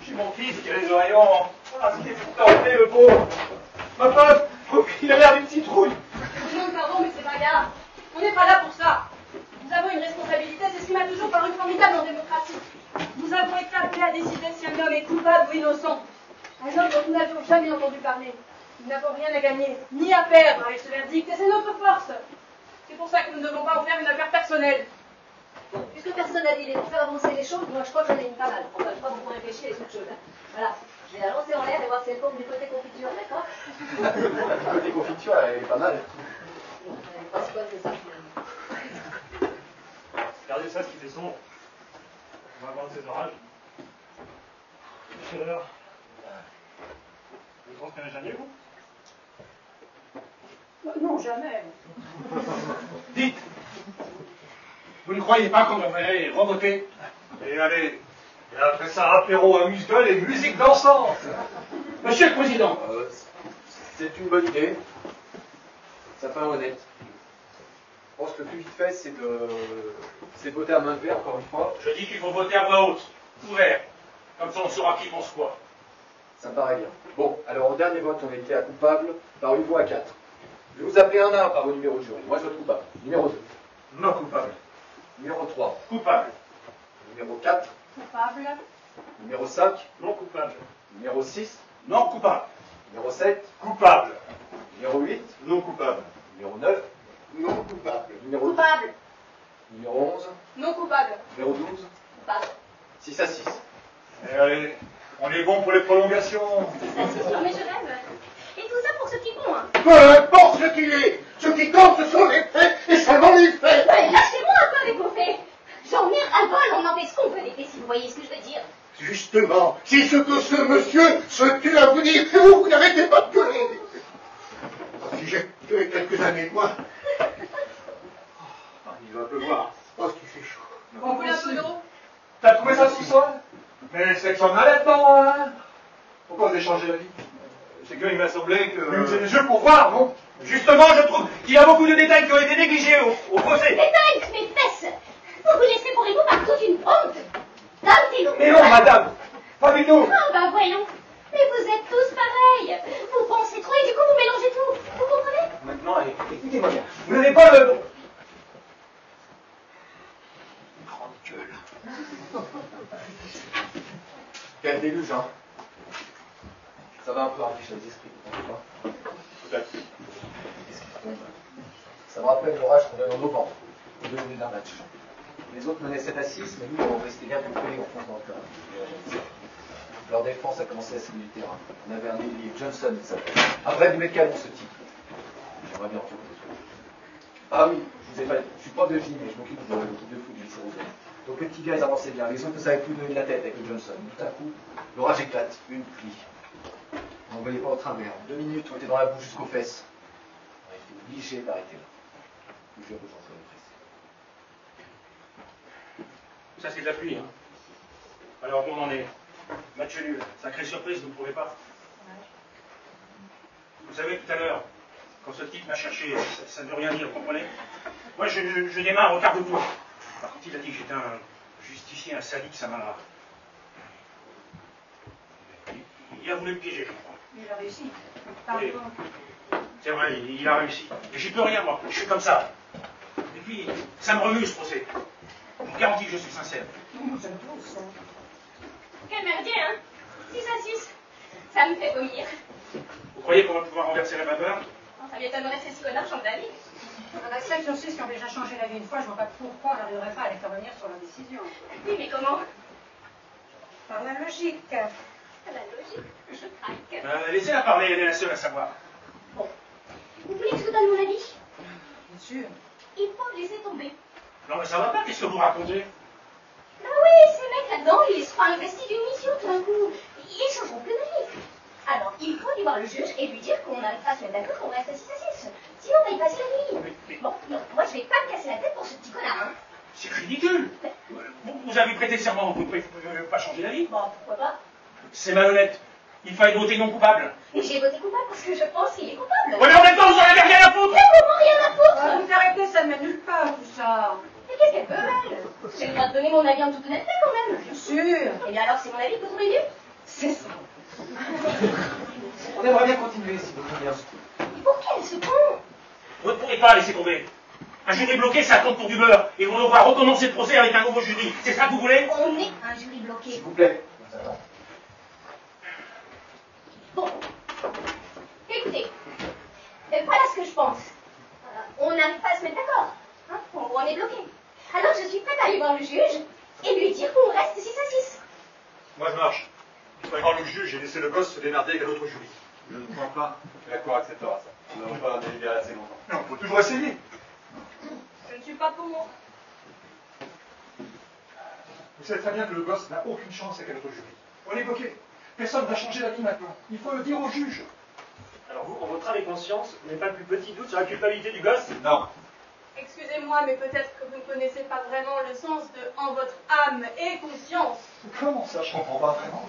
J'ai mon fils qui a les oreillons. Ah, c'était foutu, le pauvre. Ma pote, il a l'air d'une citrouille. Pardon, mais c'est pas grave. On n'est pas là pour ça. Nous avons une responsabilité, c'est ce qui m'a toujours paru formidable en démocratie. Nous avons été appelés à décider si un homme est coupable ou innocent. Un homme dont nous n'avions jamais entendu parler. Nous n'avons rien à gagner, ni à perdre avec ce verdict, et c'est notre force. C'est pour ça que nous ne devons pas en faire une affaire personnelle. Bon, puisque personne n'a d'idée pour faire avancer les choses, moi je crois que j'en ai une pas mal. Enfin, je crois beaucoup réfléchir et toute chose. Voilà, je vais la lancer en l'air et voir si elle tombe du côté confiture, d'accord? Du côté confiture, elle est pas mal. Le principal, c'est ça finalement. Regardez ça, ce qui fait sombre. On va avoir ces orages. Chaleur. Vous transpirez jamais, vous? Non, jamais. Dites, vous ne croyez pas qu'on devrait revoter? Et allez, et après ça, apéro, amuse-gueule et musique dansante. Monsieur le Président, C'est une bonne idée. Ça paraît honnête. Je pense que le plus vite fait, c'est de voter à main levée, encore une fois. Je dis qu'il faut voter à voix haute, ouvert. Comme ça, on saura qui pense quoi. Ça me paraît bien. Bon, alors au dernier vote, on était à coupable par une voix à 4. Je vais vous appeler un à un par vos numéros de jury. Moi, je vote coupable. Numéro 2. Non coupable. Numéro 3. Coupable. Numéro 4. Coupable. Numéro 5. Non coupable. Numéro 6. Non coupable. Numéro 7. Coupable. Numéro 8. Non coupable. Numéro 9. Non coupable. Numéro 10. Coupable. Numéro 11. Non coupable. Numéro 12. Coupable. 6 à 6. Et allez, on est bon pour les prolongations. Ça, c'est sûr, mais je rêve. Et tout ça pour ce qui compte, hein. Peu importe ce qu'il est, ce qui compte, ce sont les faits, et seulement les faits. Ouais, lâchez-moi un peu avec vos faits. J'en ai ras-le-bol, on en fait ce qu'on peut des faits, si vous voyez ce que je veux dire. Justement, c'est ce que ce monsieur se tue à vous dire, et vous n'arrêtez pas de gueuler. Si j'ai tué quelques années de moi, Il va pleuvoir. oh, qu'il fait chaud. On voulait un peu d'eau? T'as trouvé ça sous-sol? Mais c'est que j'en allais dedans, hein. Pourquoi vous avez changé d'avis? C'est qu'il m'a semblé que... C'est des jeux pour voir, non? Justement, je trouve qu'il y a beaucoup de détails qui ont été négligés au procès. Détail, mes fesses. Vous vous laissez pour égout par toute une honte. Dame, t'es lourd. Mais non, madame, pas du tout. Ah, bah voyons. Mais vous êtes tous pareils. Vous pensez trop et du coup vous mélangez tout. Vous comprenez? Maintenant, allez, écoutez-moi bien. Vous n'avez pas le... Grande gueule. Quel déluge, hein. Ça va un peu rafraîchir les esprits, vous pensez pas? Peut-être. Qu'est-ce qui tombe? Ça me rappelle l'orage qu'on donne en novembre, au début d'un match. Les autres menaient 7 à 6, mais nous, on restait bien coupés, on fonce dans le terrain. Leur défense a commencé à cibler le terrain. On avait un ailier, Johnson, il s'appelle. Un vrai du canon, ce type. J'aimerais bien retrouver ce truc. Ah oui, je vous ai pas dit, je suis prof de gym, mais je m'occupe de l'équipe de foot du lycée Rosemont. Donc les petits gars, ils avançaient bien. Les autres ne savaient plus donner de la tête avec le Johnson. Tout à coup, l'orage éclate. Une pluie. On ne voyait pas au travers. 2 minutes, on était dans la boue jusqu'aux fesses. On a été obligé d'arrêter là. Je vais ressentir le presse. Ça, c'est de la pluie, hein. Alors, où on en est? Match nul. Sacrée surprise, vous ne trouvez pas? Vous savez, tout à l'heure, quand ce type m'a cherché, ça ne veut rien dire, vous comprenez? Moi, je démarre au quart de tour. Par contre, il a dit que j'étais un justicier, un sadique, ça m'a... Il a voulu me piéger, je crois. Il a réussi. Oui. C'est vrai, il a réussi. Et j'y peux rien, moi. Je suis comme ça. Et puis, ça me remue, ce procès. Je vous garantis que je suis sincère. Nous sommes tous. Quel merdier, hein. 6 à 6. Ça me fait vomir. Vous croyez qu'on va pouvoir renverser la vapeur? Ça m'étonnerait que ces connards changent d'avis. À ceux sur 6 qui ont déjà changé la vie une fois, je vois pas pourquoi on n'arriverait pas à les faire revenir sur leur décision. Oui, mais comment? Par la logique. La logique, je craque. Laissez-la parler, elle est la seule à savoir. Bon. Vous voulez que je vous donne mon avis? Bien sûr. Il faut me laisser tomber. Non, mais ça va pas, qu'est-ce que vous racontez? Ah oui, ces mecs là-dedans, ils seront investis d'une mission tout d'un coup. Ils changeront plus d'avis. Alors, il faut aller voir le juge et lui dire qu'on n'arrive pas à se mettre d'accord, qu'on reste à 6 à 6. Sinon, on va y passer la nuit. Bon, non, moi je vais pas me casser la tête pour ce petit connard, hein. C'est ridicule. Vous avez prêté serment, vous ne pouvez pas changer d'avis. Bon, pourquoi pas? C'est malhonnête. Il fallait voter non coupable. Et j'ai voté coupable parce que je pense qu'il est coupable. Ouais, mais en même temps, vous en avez rien à foutre. Mais comment rien à foutre? Vous arrêtez, ça ne mène nulle part, tout ça. Mais qu'est-ce qu'elle peut, elle? J'ai le droit de donner mon avis en toute honnêteté, quand même. Bien sûr. Et bien alors, c'est mon avis que vous trouvez mieux? C'est ça. On aimerait bien continuer, si vous voulez bien. Mais pour quel ce con? Vous ne pourrez pas laisser tomber. Un jury bloqué, ça compte pour du beurre. Et on devra recommencer le procès avec un nouveau jury. C'est ça que vous voulez? On est un jury bloqué. S'il vous plaît. Bon. Écoutez, voilà ce que je pense. On n'arrive pas à se mettre d'accord. Hein, on est bloqué. Alors je suis prête à aller voir le juge et lui dire qu'on reste 6-6. Moi, je marche. Je vais voir le juge et laisser le gosse se démerder avec un autre jury. Je ne crois pas que la Cour acceptera ça. Nous n'avons pas délibéré assez longtemps. Non, on peut toujours essayer. Je ne suis pas pour. Vous savez très bien que le gosse n'a aucune chance avec un autre jury. On est bloqué. Personne ne va changer la vie maintenant. Il faut le dire au juge. Alors vous, en votre âme et conscience, vous n'avez pas le plus petit doute sur la culpabilité du gosse? Non. Excusez-moi, mais peut-être que vous ne connaissez pas vraiment le sens de « en votre âme et conscience ». Comment ça, je comprends pas vraiment.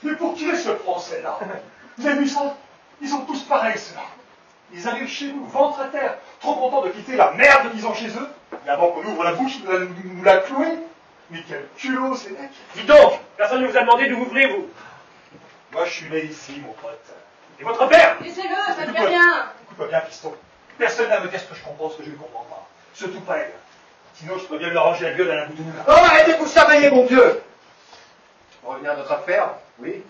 Mais pour qui est ce procès-là? Vous avez vu ça? Ils sont tous pareils, ceux-là. Ils arrivent chez nous, ventre à terre, trop contents de quitter la merde qu'ils ont chez eux. Et avant qu'on ouvre la bouche, nous la clouer. Mais quel culot, ces mecs. Dites donc, personne ne vous a demandé d'où vous venez, vous. Moi, je suis né ici, mon pote. Et votre père? Laissez-le, ça ne fait rien. Écoute-moi bien, piston. Personne n'a à me dire ce que je comprends, ce que je ne comprends pas. Surtout pas elle. Sinon, je pourrais bien lui arranger la gueule à la boutonne. Oh, arrêtez de vous chamailler, mon Dieu! Pour revenir à notre affaire, oui.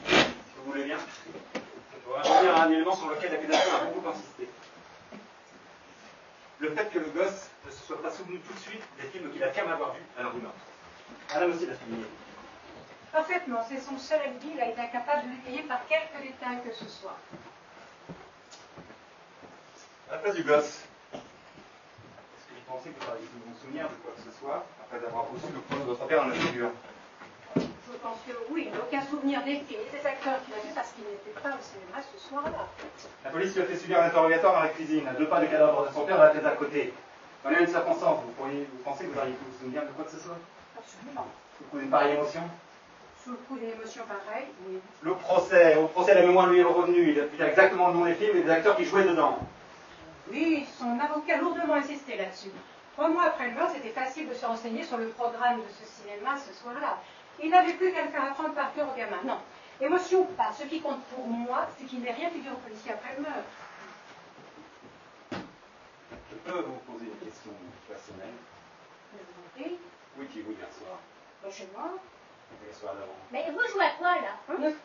Si vous voulez bien, je voudrais revenir à un élément sur lequel l'accusation a beaucoup insisté. Le fait que le gosse ne se soit pas souvenu tout de suite des films qu'il affirme avoir vus à l'heure du meurtre. Madame aussi l'a souligné. Parfaitement, c'est son seul alibi, il a été incapable de l'étayer par quelque détail que ce soit. À la place du gosse, est-ce que vous pensez que vous auriez pu vous souvenir de quoi que ce soit après avoir reçu le point de votre père dans la figure? Je pense que oui, il n'a aucun souvenir des films et des acteurs qu'il a fait parce qu'il n'était pas au cinéma ce soir-là. La police lui a fait subir un interrogatoire dans la cuisine, à 2 pas du cadavre de son père dans la tête à côté. Dans les mêmes circonstances, vous pensez que vous auriez pu vous souvenir de quoi que ce soit? Absolument. Sous le coup d'une pareille émotion? Sous le coup d'une émotion pareille, oui. Au procès, la mémoire lui est revenue. Il a exactement le nom des films et des acteurs qui jouaient dedans. Oui, son avocat a lourdement insisté là-dessus. 3 mois après le meurtre, c'était facile de se renseigner sur le programme de ce cinéma ce soir-là. Il n'avait plus qu'à le faire apprendre par cœur au gamin. Non, émotion pas. Ce qui compte pour moi, c'est qu'il n'ait rien figuré au policier après le meurtre. Je peux vous poser une question personnelle? Oui, qui vous hier soir? Chez moi. Hier soir d'avant. Mais vous jouez à quoi, là?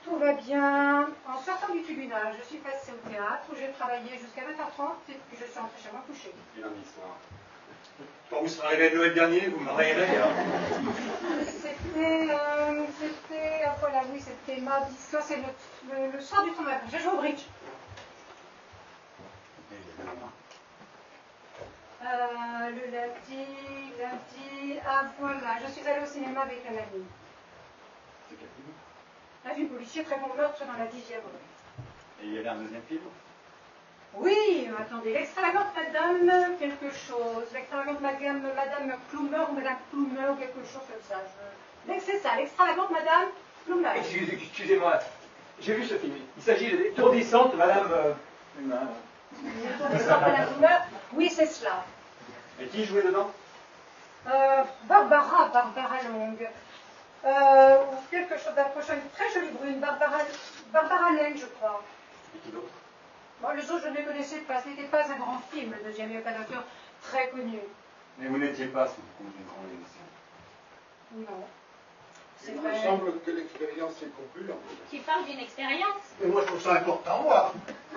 Tout va bien. En sortant du tribunal, je suis passée au théâtre où j'ai travaillé jusqu'à 20h30 et puis je suis rentrée chez moi couchée. Et lundi soir? Quand vous serez arrivé à Noël dernier, vous me réveillerez. C'était mardi soir, c'est le soir du tournoi. Je joue au bridge. Le lundi, voilà, je suis allée au cinéma avec un ami. C'est quel film? Un film policier, très bon meurtre dans la 10e rue. Et il y avait un deuxième film? Oui, attendez, l'extravagante madame quelque chose, l'extravagante madame Plumer ou madame Plumer ou quelque chose comme ça. C'est ça, l'extravagante madame Plumer. Excusez-moi, j'ai vu ce film. Il s'agit de l'étourdissante madame Plumer. L'étourdissante madame Plumer, oui, c'est cela. Et qui jouait dedans? Barbara Long. Ou quelque chose d'approchant, une très jolie brune, Barbara Laine, je crois. Et qui d'autre? Bon, les autres, je ne les connaissais pas. Ce n'était pas un grand film, le deuxième, il y a un acteur très connu. Mais vous n'étiez pas sous le coup d'une grande émotion? Non. Il me semble que l'expérience est concluante. Tu parles d'une expérience? Mais moi, je trouve ça important, moi.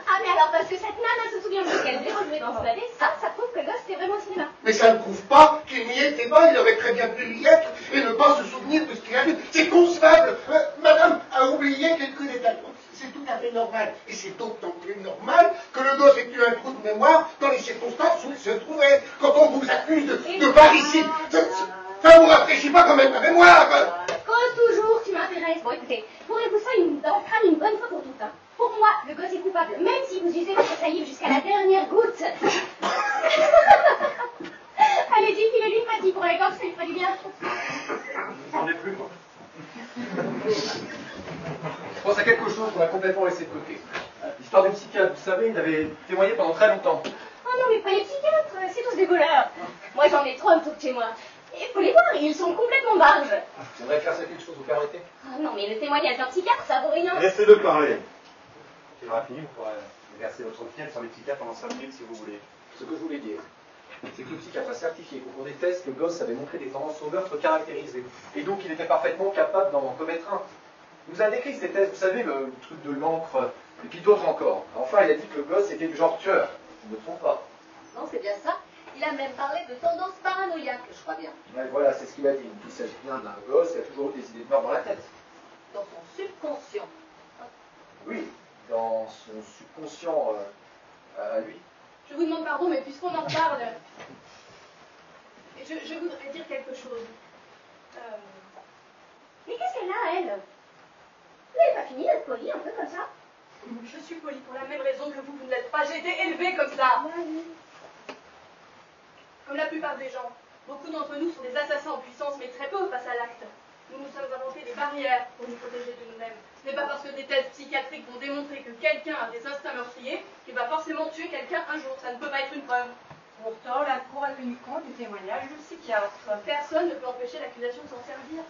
Ah, mais alors, parce que cette nana se souvient de qu'elle devait rejouer dans ce ballet, ça prouve que le gosse était vraiment au cinéma. Mais ça ne prouve pas qu'il n'y était pas. Il aurait très bien pu y être et ne pas se souvenir de ce qu'il a vu. C'est concevable. Madame a oublié quelques détails. C'est tout à fait normal. Et c'est d'autant plus normal que le gosse ait eu un trou de mémoire dans les circonstances où il se trouvait. Quand on vous accuse de parricide, ça vous rafraîchit pas quand même la mémoire. Cause toujours, tu m'intéresses. Bon, écoutez, pourrez-vous ça dans le crâne une bonne fois pour toutes, hein. Pour moi, le gosse est coupable, même si vous usez votre salive jusqu'à la dernière goutte. Allez-y, filez-lui une pâtille pour la gorge, ça lui ferait du bien. J'en ai plus, moi. Je pense à quelque chose qu'on a complètement laissé de côté. L'histoire du psychiatre, vous savez, il avait témoigné pendant très longtemps. Oh non, mais pas les psychiatres, c'est tous des voleurs. Moi, j'en ai trop autour de chez moi. Il faut les voir, ils sont complètement barges. J'aimerais faire quelque chose, vous permettez? Ah non, mais le témoignage d'un psychiatre, ça vaut rien. Laissez-le parler. Il aura fini, vous pourrez verser votre fiel sur les psychiatres pendant 5 minutes si vous voulez. Ce que je voulais dire, c'est que le psychiatre a certifié qu'au cours des tests, le gosse avait montré des tendances au meurtre caractérisées. Et donc il était parfaitement capable d'en commettre un. Il nous a décrit ces tests, vous savez, le truc de l'encre, et puis d'autres encore. Enfin, il a dit que le gosse était du genre tueur. Je ne me trompe pas. Non, c'est bien ça. Il a même parlé de tendance paranoïaque, je crois bien. Ouais, voilà, c'est ce qu'il a dit. Il s'agit bien d'un gosse qui a toujours eu des idées de meurtre dans la tête. Dans son subconscient. Oui, dans son subconscient à lui. Je vous demande pardon, mais puisqu'on en parle, je voudrais dire quelque chose. Mais qu'est-ce qu'elle a, elle? Vous n'avez pas fini d'être poli un peu comme ça? Je suis polie pour la même raison que vous ne l'êtes pas. J'ai été élevée comme ça. Comme la plupart des gens, beaucoup d'entre nous sont des assassins en puissance, mais très peu face à l'acte. Nous nous sommes inventés des barrières pour nous protéger de nous-mêmes. Ce n'est pas parce que des tests psychiatriques vont démontrer que quelqu'un a des instincts meurtriers qu'il va forcément tuer quelqu'un un jour. Ça ne peut pas être une preuve. Pourtant, la Cour a tenu compte du témoignage du psychiatre. Personne ne peut empêcher l'accusation de s'en servir.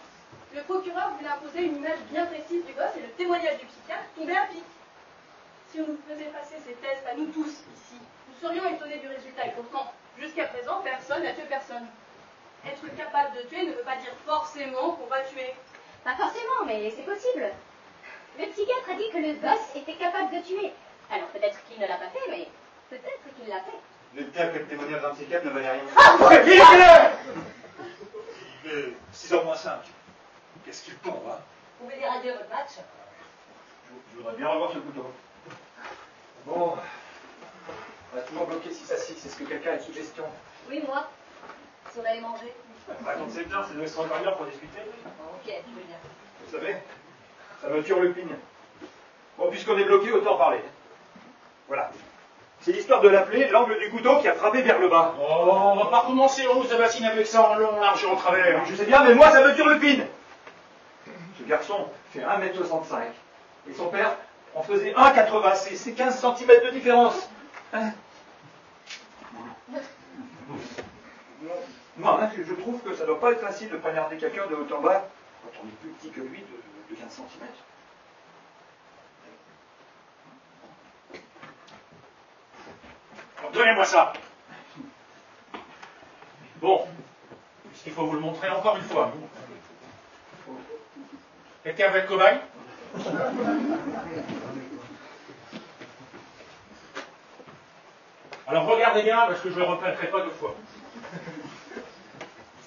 Le procureur voulait imposer une image bien précise du gosse et le témoignage du psychiatre tombait à pic. Si on nous faisait passer ces tests à nous tous ici, nous serions étonnés du résultat. Et pourtant, jusqu'à présent, personne n'a tué personne. Être capable de tuer ne veut pas dire forcément qu'on va tuer. Pas forcément, mais c'est possible. Le psychiatre a dit que le gosse était capable de tuer. Alors peut-être qu'il ne l'a pas fait, mais peut-être qu'il l'a fait. Vous êtes clair que le témoignage d'un psychiatre ne valait rien. Il est quelle heure? Il est 6h moins 5. Qu'est-ce qu'il tombe, hein? Vous pouvez dire adieu à votre match? Je voudrais bien revoir ce couteau. Bon, on va toujours bloquer 6 à 6. Est-ce que quelqu'un a une suggestion? Oui, moi. Si on allait manger. Bah, quand c'est bien, c'est de l'extraordinaire pour discuter. Ok, je veux bien. Vous savez, ça me turlupine. Bon, puisqu'on est bloqué, autant parler. Voilà. C'est l'histoire de l'appeler l'angle du couteau qui a frappé vers le bas. Oh, on va pas commencer Rose de bassine avec ça en long, large et en travers. Je sais bien, mais moi, ça me turlupine. Ce garçon fait 1m65. Et son père en faisait 1,80. C'est 15 cm de différence. Hein? Moi, hein, je trouve que ça ne doit pas être facile de poignarder quelqu'un de haut en bas quand on est plus petit que lui de 15 cm. Alors, donnez-moi ça. Bon, puisqu'il faut vous le montrer encore une fois. Quelqu'un veut être cobaye? Alors regardez bien, parce que je ne le répéterai pas deux fois.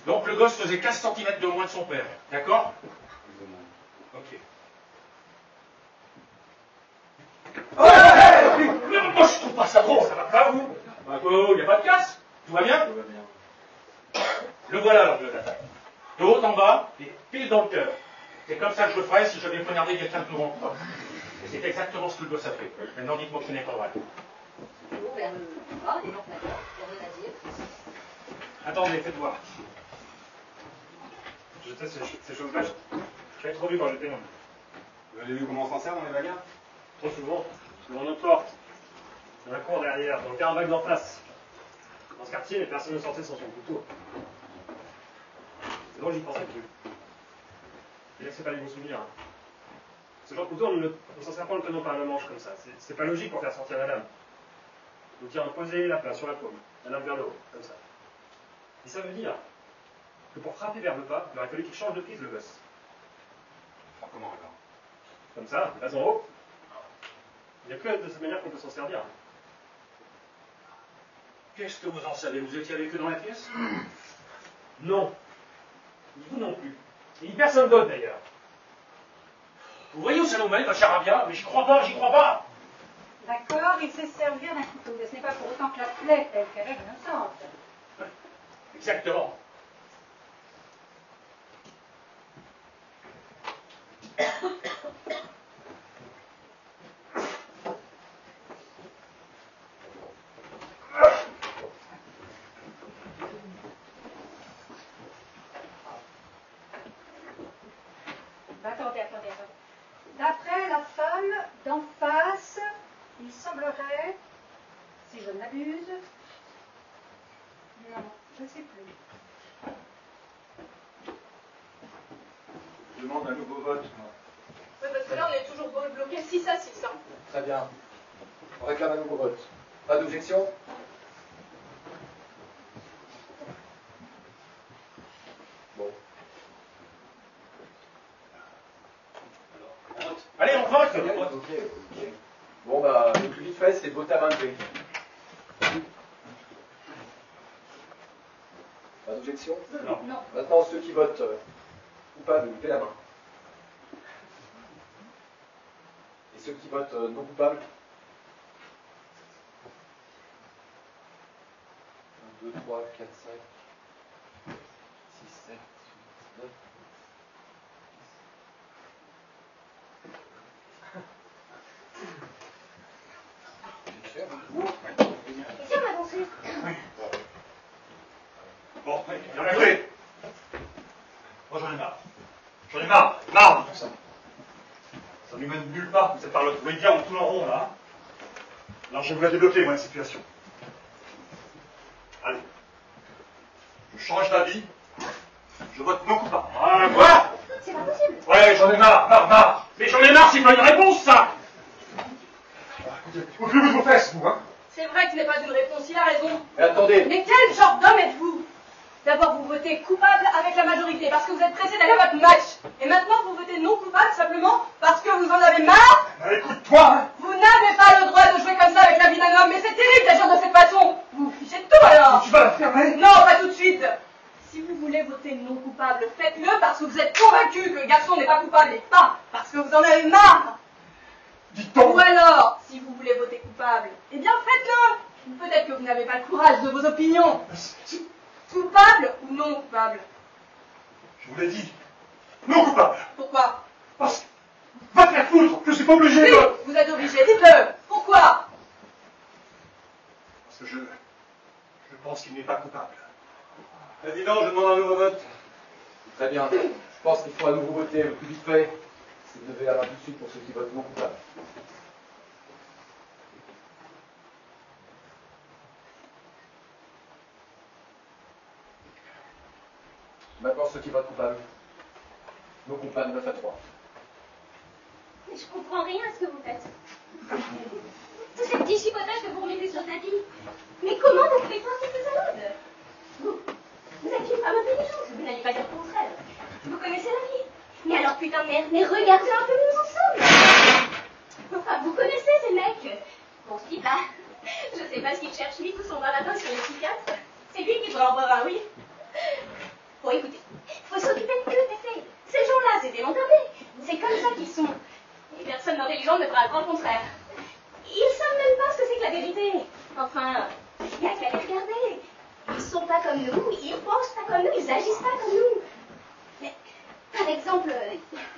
Donc le gosse faisait 15 cm de moins de son père, d'accord? Ok. Moi je trouve pas ça drôle, ça va pas vous? Il n'y a pas de casse? Tout va bien? Le voilà l'angle d'attaque. De haut en bas, et pile dans le cœur. C'est comme ça que je le ferais si je devais poignarder quelqu'un de plus grand que moi. Et c'est exactement ce que le gosse a fait. Maintenant dites-moi que ce n'est pas vrai. Bon, vers le bas, et donc d'accord, il n'y a rien à dire. Attendez, faites voir. Je sais, ces choses-là, je l'ai trop vu quand j'étais môme. Vous avez vu comment on s'en sert dans les bagarres? Trop souvent, devant notre porte, dans la cour derrière, dans le caravac d'en face. Dans ce quartier, personne ne sortait sans son couteau. C'est drôle, j'y pensais plus. Et là, c'est pas les bons souvenirs. Hein. Ce genre de couteau, on ne s'en sert pas en le tenant par la manche comme ça. C'est pas logique pour faire sortir la lame. Vous tirez posé la place sur la paume, la lame vers le haut, comme ça. Et ça veut dire que pour frapper vers le bas, il aurait fallu qu'il change de prise le gosse. Alors comment alors? Comme ça, pas en haut. Il n'y a que de cette manière qu'on peut s'en servir. Qu'est-ce que vous en savez? Vous étiez avec eux dans la pièce? Non. Vous non plus. Et ni personne d'autre d'ailleurs. Vous voyez où ça nous mène, ma chère Arabia? Mais j'y crois pas, j'y crois pas. D'accord, il sait servir d'un couteau, mais ce n'est pas pour autant que la plaie est altérée innocente. Exactement. Attendez. D'après la femme d'en face, il semblerait, si je ne m'abuse, non, je ne sais plus. c'est 6 à 6. Hein. Très bien. On réclame un nouveau vote. Pas d'objection? Bon. Allez, on vote. Ok. Bon, bah, le plus vite fait, c'est de voter à main levée. Pas d'objection? Non. Maintenant, ceux qui votent coupable, levez la main. Et ceux qui votent non coupables? 1, 2, 3, 4, 5, 6, 7, 8, 9. Ici, on a avancé. Bon, il y en a joué. Moi, j'en ai marre. J'en ai marre de tout ça. Ça ne nous mène nulle part, cette parole. Vous voyez bien, on tourne en rond, là. Alors, je vais vous la débloquer, moi, la situation. Allez. Je change d'avis. Je vote non coupable. Ah, quoi? C'est pas possible. Ouais, j'en ai marre. Mais j'en ai marre, c'est pas une réponse, ça. Écoutez, vous de vos fesses, vous, hein. C'est vrai que ce n'est pas une réponse, il a raison. Mais attendez. Mais quel genre d'homme êtes-vous? D'abord, vous votez coupable avec la majorité parce que vous êtes pressé d'aller à votre match. Et maintenant, vous votez non coupable simplement parce que vous en avez marre. Ah, écoute-toi, hein. Vous n'avez pas le droit de jouer comme ça avec la vie d'un homme, mais c'est terrible d'agir de cette façon. Vous vous fichez de tout alors. Tu vas la fermer? Non, pas tout de suite. Si vous voulez voter non coupable, faites-le parce que vous êtes convaincu que le garçon n'est pas coupable et pas parce que vous en avez marre. Dites-donc. Ou alors, si vous voulez voter coupable, eh bien faites-le. Peut-être que vous n'avez pas le courage de vos opinions. Coupable ou non coupable? Je vous l'ai dit. Non coupable. Pourquoi? Parce que... Va te faire foutre. Je suis pas obligé Oui, de... vous êtes obligé, dites-le. Pourquoi? Parce que je pense qu'il n'est pas coupable. Président, je demande un nouveau vote. Très bien. Je pense qu'il faut à nouveau voter le plus vite fait. C'est de lever la main tout de suite pour ceux qui votent non coupable. Maintenant, ceux qui votent coupable. Non coupable, 9 à 3. Mais je comprends rien à ce que vous faites. Tout ce petit chipotage que vous remettez sur le tapis. Mais comment vous pouvez croire quelque chose? Vous êtes une femme intelligente, vous n'allez pas dire le contraire. Vous connaissez la vie. Mais alors putain de merde, mais regardez un peu nous ensemble. Enfin, vous connaissez ces mecs. Bon, ce type là, je sais pas ce qu'il cherche, lui, tout son baratin sur les psychiatres. C'est lui qui devrait en voir un, oui. Bon, écoutez, faut s'occuper de que des faits. Ces gens-là, c'est des mentalités. C'est comme ça qu'ils sont. Et personne d'intelligent ne fera le contraire. Ils savent même pas ce que c'est que la vérité. Enfin, il n'y a qu'à les regarder. Ils sont pas comme nous, ils pensent pas comme nous, ils agissent pas comme nous. Mais, par exemple,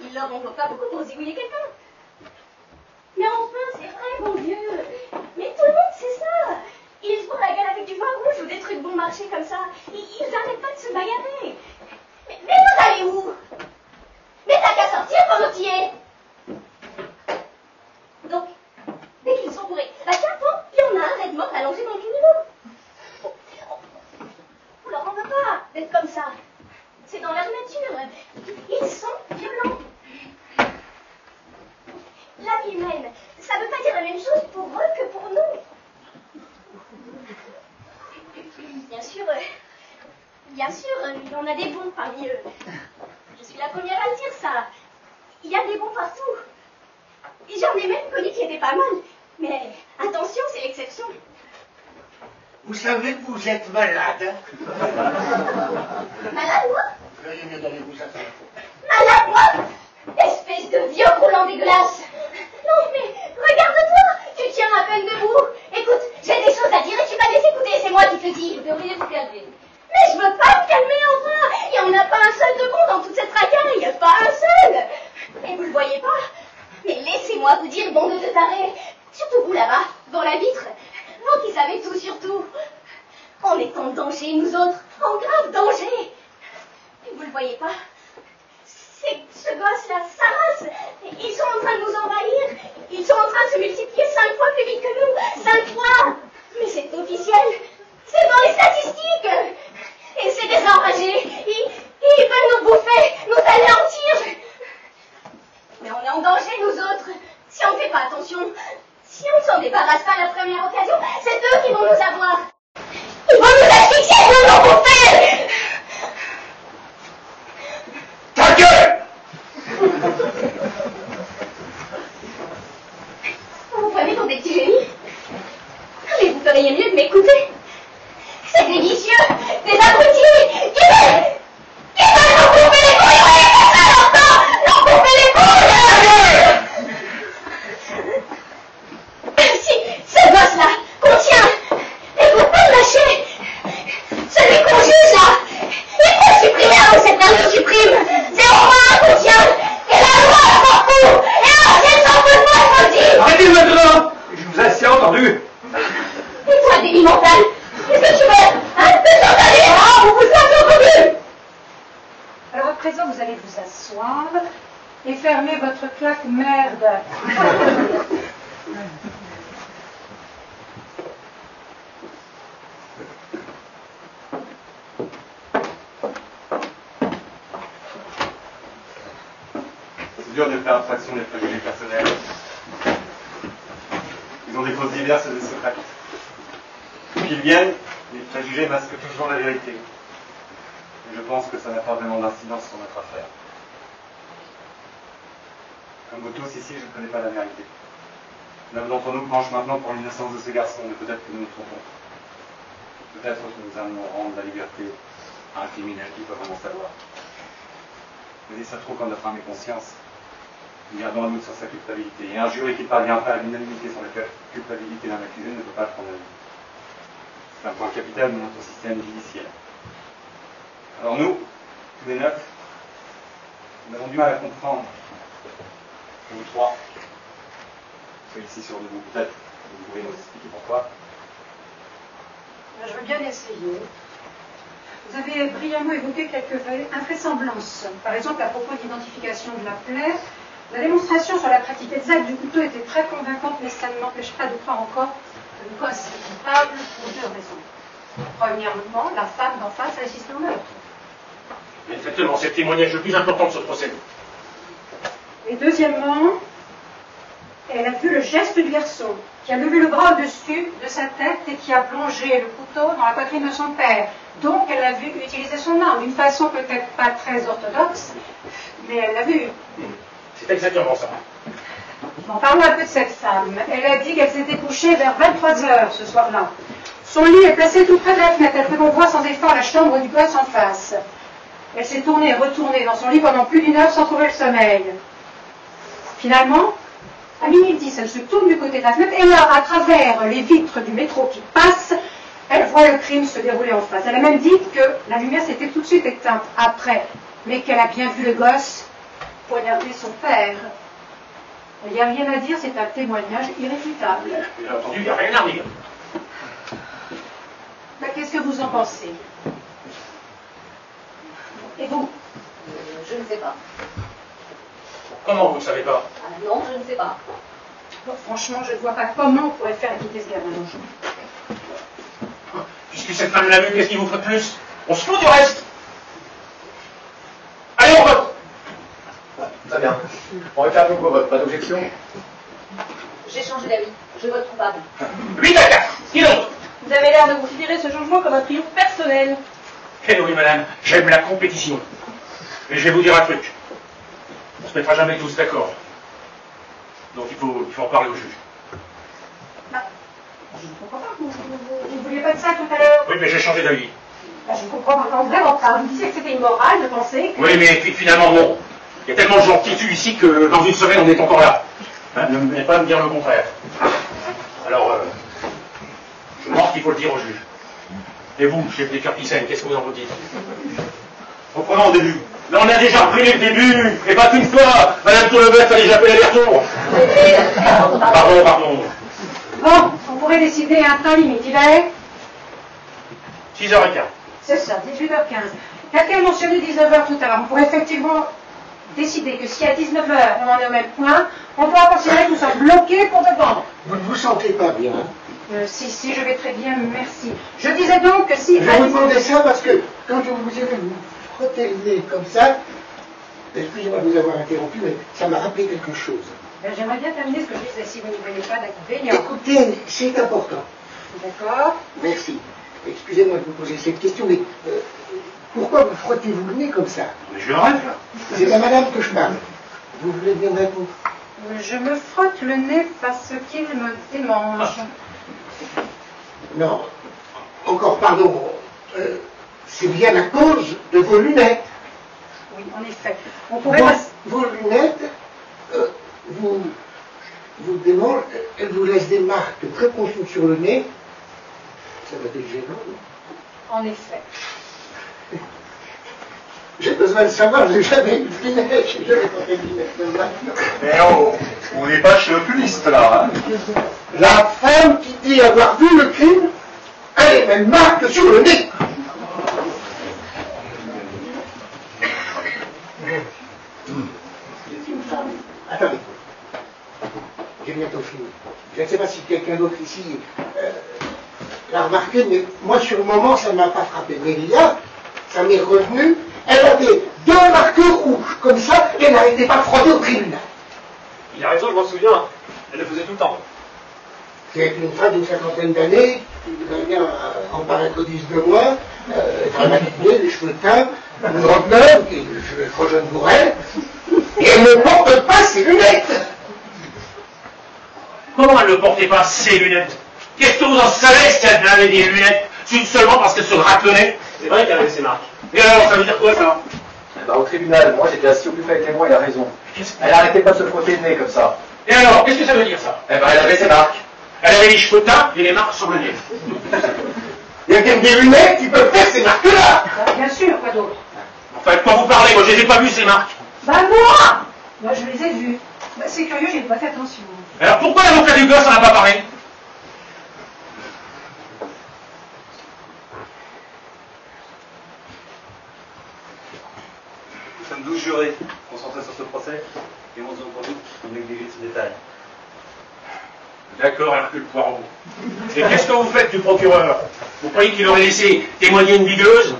ils leur en voient pas beaucoup pour zigouiller quelqu'un. Mais enfin, c'est vrai, mon Dieu. Mais tout le monde sait ça. Ils se bourrent la gueule avec du vin rouge ou des trucs bon marché comme ça. Ils arrêtent pas de se bagarrer. Mais vous allez où? Mais t'as qu'à sortir pendant que t'y es. Donc, dès qu'ils sont bourrés, bah tiens, il y en a un d'être mort allongé dans le caniveau. On leur en veut pas d'être comme ça. C'est dans leur nature. Ils sont violents. La vie humaine, ça veut pas dire la même chose pour eux que pour nous. Bien sûr, il y en a des bons parmi eux. Je suis la première à le dire, ça. Il y a des bons partout. Et j'en ai même connu qui étaient pas mal. Mais attention, c'est l'exception. Vous savez que vous êtes malade. Malade, moi? Veuillez mieux d'aller vous asseoir. Malade, moi? Espèce de vieux roulant dégueulasse. Non, mais regarde-toi, tu tiens à peine debout. Écoute, j'ai des choses à dire et tu vas les écouter, c'est moi qui te le dis. Vous devriez vous calmer. Mais je veux pas me calmer, enfin. Il n'y en a pas un seul de bon dans toute cette racaille, pas un seul. Et vous le voyez pas? Mais laissez-moi vous dire, bande de tarés. Surtout vous là-bas, dans la vitre. Vous qui savez tout sur tout. On est en danger, nous autres. En grave danger. Et vous le voyez pas? C'est ce gosse-là, sa race. Ils sont en train de nous envahir. Ils sont en train de se multiplier 5 fois plus vite que nous. 5 fois. Mais c'est officiel. C'est dans les statistiques. Et c'est des enragés. Ils veulent nous bouffer, nous anéantir. Mais on est en danger, nous autres. Si on ne fait pas attention, si on ne s'en débarrasse pas à la première occasion, c'est eux qui vont nous avoir. Ils vont nous asphyxier, ils vont nous bouffer. Ta gueule! Vous prenez pour des petits génies? Mais vous feriez mieux de m'écouter. C'est des vicieux, des abrutis, qui veulent leur couper les couilles, oui, c'est ça leur temps, leur couper les couilles. Si ce gosse-là contient, il faut pas le lâcher. Celui qu'on juge là, il faut supprimer avant que cette personne supprime. 0,1 contient, et la loi la porte pour, et l'ancienne s'en fout de moi, je vous le dis. Arrêtez maintenant! Je vous ai assez entendu. Et toi, débile mental, qu'est-ce que tu veux? Hein? T'es entendu? Ah, vous vous êtes entendu! Alors à présent, vous allez vous asseoir et fermer votre claque merde. C'est dur de faire abstraction des préjugés personnels. Ils ont des causes diverses et des secrets. D'où qu'ils viennent, les préjugés masquent toujours la vérité. Et je pense que ça n'a pas vraiment d'incidence sur notre affaire. Comme vous tous ici, je ne connais pas la vérité. L'un d'entre nous penche maintenant pour l'innocence de ce garçon, mais peut-être que nous nous trompons. Peut-être que nous allons rendre la liberté à un criminel qui peut vraiment savoir. Mais ça trop quand notre âme est conscience. Nous gardons un doute sur sa culpabilité. Et un jury qui ne parvient pas à l'unanimité sur la culpabilité d'un accusé ne peut pas le condamner. C'est un point capital de notre système judiciaire. Alors nous, tous les 9, nous avons du mal à comprendre. Vous trois, ceux ici sur debout, peut-être, vous pouvez nous expliquer pourquoi. Je veux bien essayer. Vous avez brillamment évoqué quelques invraisemblances. Par exemple, à propos de l'identification de la plaie, la démonstration sur la pratique exacte du couteau était très convaincante, mais ça ne m'empêche pas de croire encore que le gosse est coupable pour deux raisons. Premièrement, la femme d'en face a assisté au meurtre. Exactement, c'est le témoignage le plus important de ce procès. Et deuxièmement, elle a vu le geste du garçon, qui a levé le bras au-dessus de sa tête et qui a plongé le couteau dans la poitrine de son père. Donc elle a vu utiliser son arme d'une façon peut-être pas très orthodoxe, mais elle l'a vu. C'est exactement ça. En parlant un peu de cette femme, elle a dit qu'elle s'était couchée vers 23h ce soir-là. Son lit est placé tout près de la fenêtre. Elle fait qu'on voit sans effort la chambre du gosse en face. Elle s'est tournée et retournée dans son lit pendant plus d'une heure sans trouver le sommeil. Finalement, à minuit 10, elle se tourne du côté de la fenêtre et là, à travers les vitres du métro qui passent, elle voit le crime se dérouler en face. Elle a même dit que la lumière s'était tout de suite éteinte après, mais qu'elle a bien vu le gosse poignarder son père. Il n'y a rien à dire, c'est un témoignage irréfutable. Bien entendu, il n'y a rien à dire. Ben, qu'est-ce que vous en pensez? Et vous? Je ne sais pas. Comment vous ne savez pas? Ah non, je ne sais pas. Bon, franchement, je ne vois pas comment on pourrait faire quitter ce gamin. Puisque cette femme l'a vu, qu'est-ce qu'il vous faut de plus? On se fout du reste. Allez, on vote. Très bien. On réclame donc vos votes. Pas d'objection? J'ai changé d'avis. Je vote coupable. 8 à 4. Qui d'autre? Vous avez l'air de considérer ce changement comme un triomphe personnel. Eh oui, madame, j'aime la compétition. Mais je vais vous dire un truc. On se mettra jamais tous d'accord. Donc il faut en parler au juge. Bah, je ne comprends pas. Vous ne vouliez pas de ça tout à l'heure? Oui, mais j'ai changé d'avis. Bah, je ne comprends pas vraiment pas. Vous disiez que c'était immoral de penser que... Oui, mais finalement, non. Il y a tellement de gens qui tuent ici que dans une semaine, on est encore là. Hein, ne venez pas me dire le contraire. Alors, je pense qu'il faut le dire au juge. Et vous, chef des Curtisen, qu'est-ce que vous en dites? Reprenons au début. Là, on a déjà repris le début, et pas qu'une fois. Madame Tournebeuf a déjà fait l'aller-retour. Pardon. Bon, on pourrait décider un temps limite. Il est 6h15. C'est ça, 18h15. Quelqu'un a mentionné 19h tout à l'heure. On pourrait effectivement décider que si à 19h on en est au même point, on doit considérer que nous sommes bloqués pour de bon. Vous ne vous sentez pas bien? Si, je vais très bien, merci. Je disais donc que si... Je vous demandais ça parce que quand je vous ai vu vous frotter le nez comme ça, excusez-moi de vous avoir interrompu, mais ça m'a rappelé quelque chose. J'aimerais bien terminer ce que je disais, si vous n'y voyez pas d'inconvénient. Écoutez, c'est important. D'accord. Merci. Excusez-moi de vous poser cette question, mais pourquoi vous frottez-vous le nez comme ça? Mais je rêve, là. C'est à madame que je parle. Vous voulez bien répondre? Je me frotte le nez parce qu'il me démange. Non. Encore pardon. C'est bien à cause de vos lunettes. Oui, en effet. On pourrait passer... Vos lunettes vous démangent, elles vous laissent des marques très profondes sur le nez. Ça va être gênant, non? En effet. J'ai besoin de savoir, j'ai jamais eu de lunettes, j'ai jamais porté de lunettes de ma vie. Mais on n'est pas chez l'oculiste, là. Hein. La femme qui dit avoir vu le crime a les mêmes marques sur le nez. Attendez. J'ai bientôt fini. Je ne sais pas si quelqu'un d'autre ici l'a remarqué, mais moi sur le moment ça ne m'a pas frappé. Mais Lia, ça m'est revenu, elle avait deux marques rouges, comme ça, et elle n'arrêtait pas de frotter au tribunal. Il a raison, je m'en souviens. Elle le faisait tout le temps. C'est une femme d'une cinquantaine d'années, qui voudrait bien en paraître 10 de moi, très maquillée, les cheveux teints, une robe neuve, qui est trop jeune pour elle, et elle ne porte pas ses lunettes. Comment elle ne portait pas ses lunettes? Qu'est-ce que vous en savez si elle avait des lunettes? Seulement parce qu'elle se gratte le nez? C'est vrai qu'elle avait ses marques. Et alors, ça veut dire quoi, ça? Eh ben, au tribunal, moi j'étais assis au buffet avec les témoins, il a raison. Elle n'arrêtait pas de se frotter le nez comme ça. Et alors, qu'est-ce que ça veut dire, ça? Eh ben, elle avait ses marques. Elle avait les cheveux teints et les marques sur le nez. Il y a bien des lunettes qui peuvent faire ces marques-là. Bien sûr, quoi d'autre? Enfin, de quoi vous parlez? Moi, je les ai pas vues, ces marques. Bah moi! Moi, je les ai vus. Bah, c'est curieux, j'ai pas fait attention. Alors, pourquoi l'avocat du gosse n'en a pas parlé? Nous sommes 12 jurés concentrés sur ce procès et 11 d'entre nous ont négligé ce détail. D'accord, Hercule Poirot. Et qu'est-ce que vous faites du procureur? Vous croyez qu'il aurait laissé témoigner une bigueuse?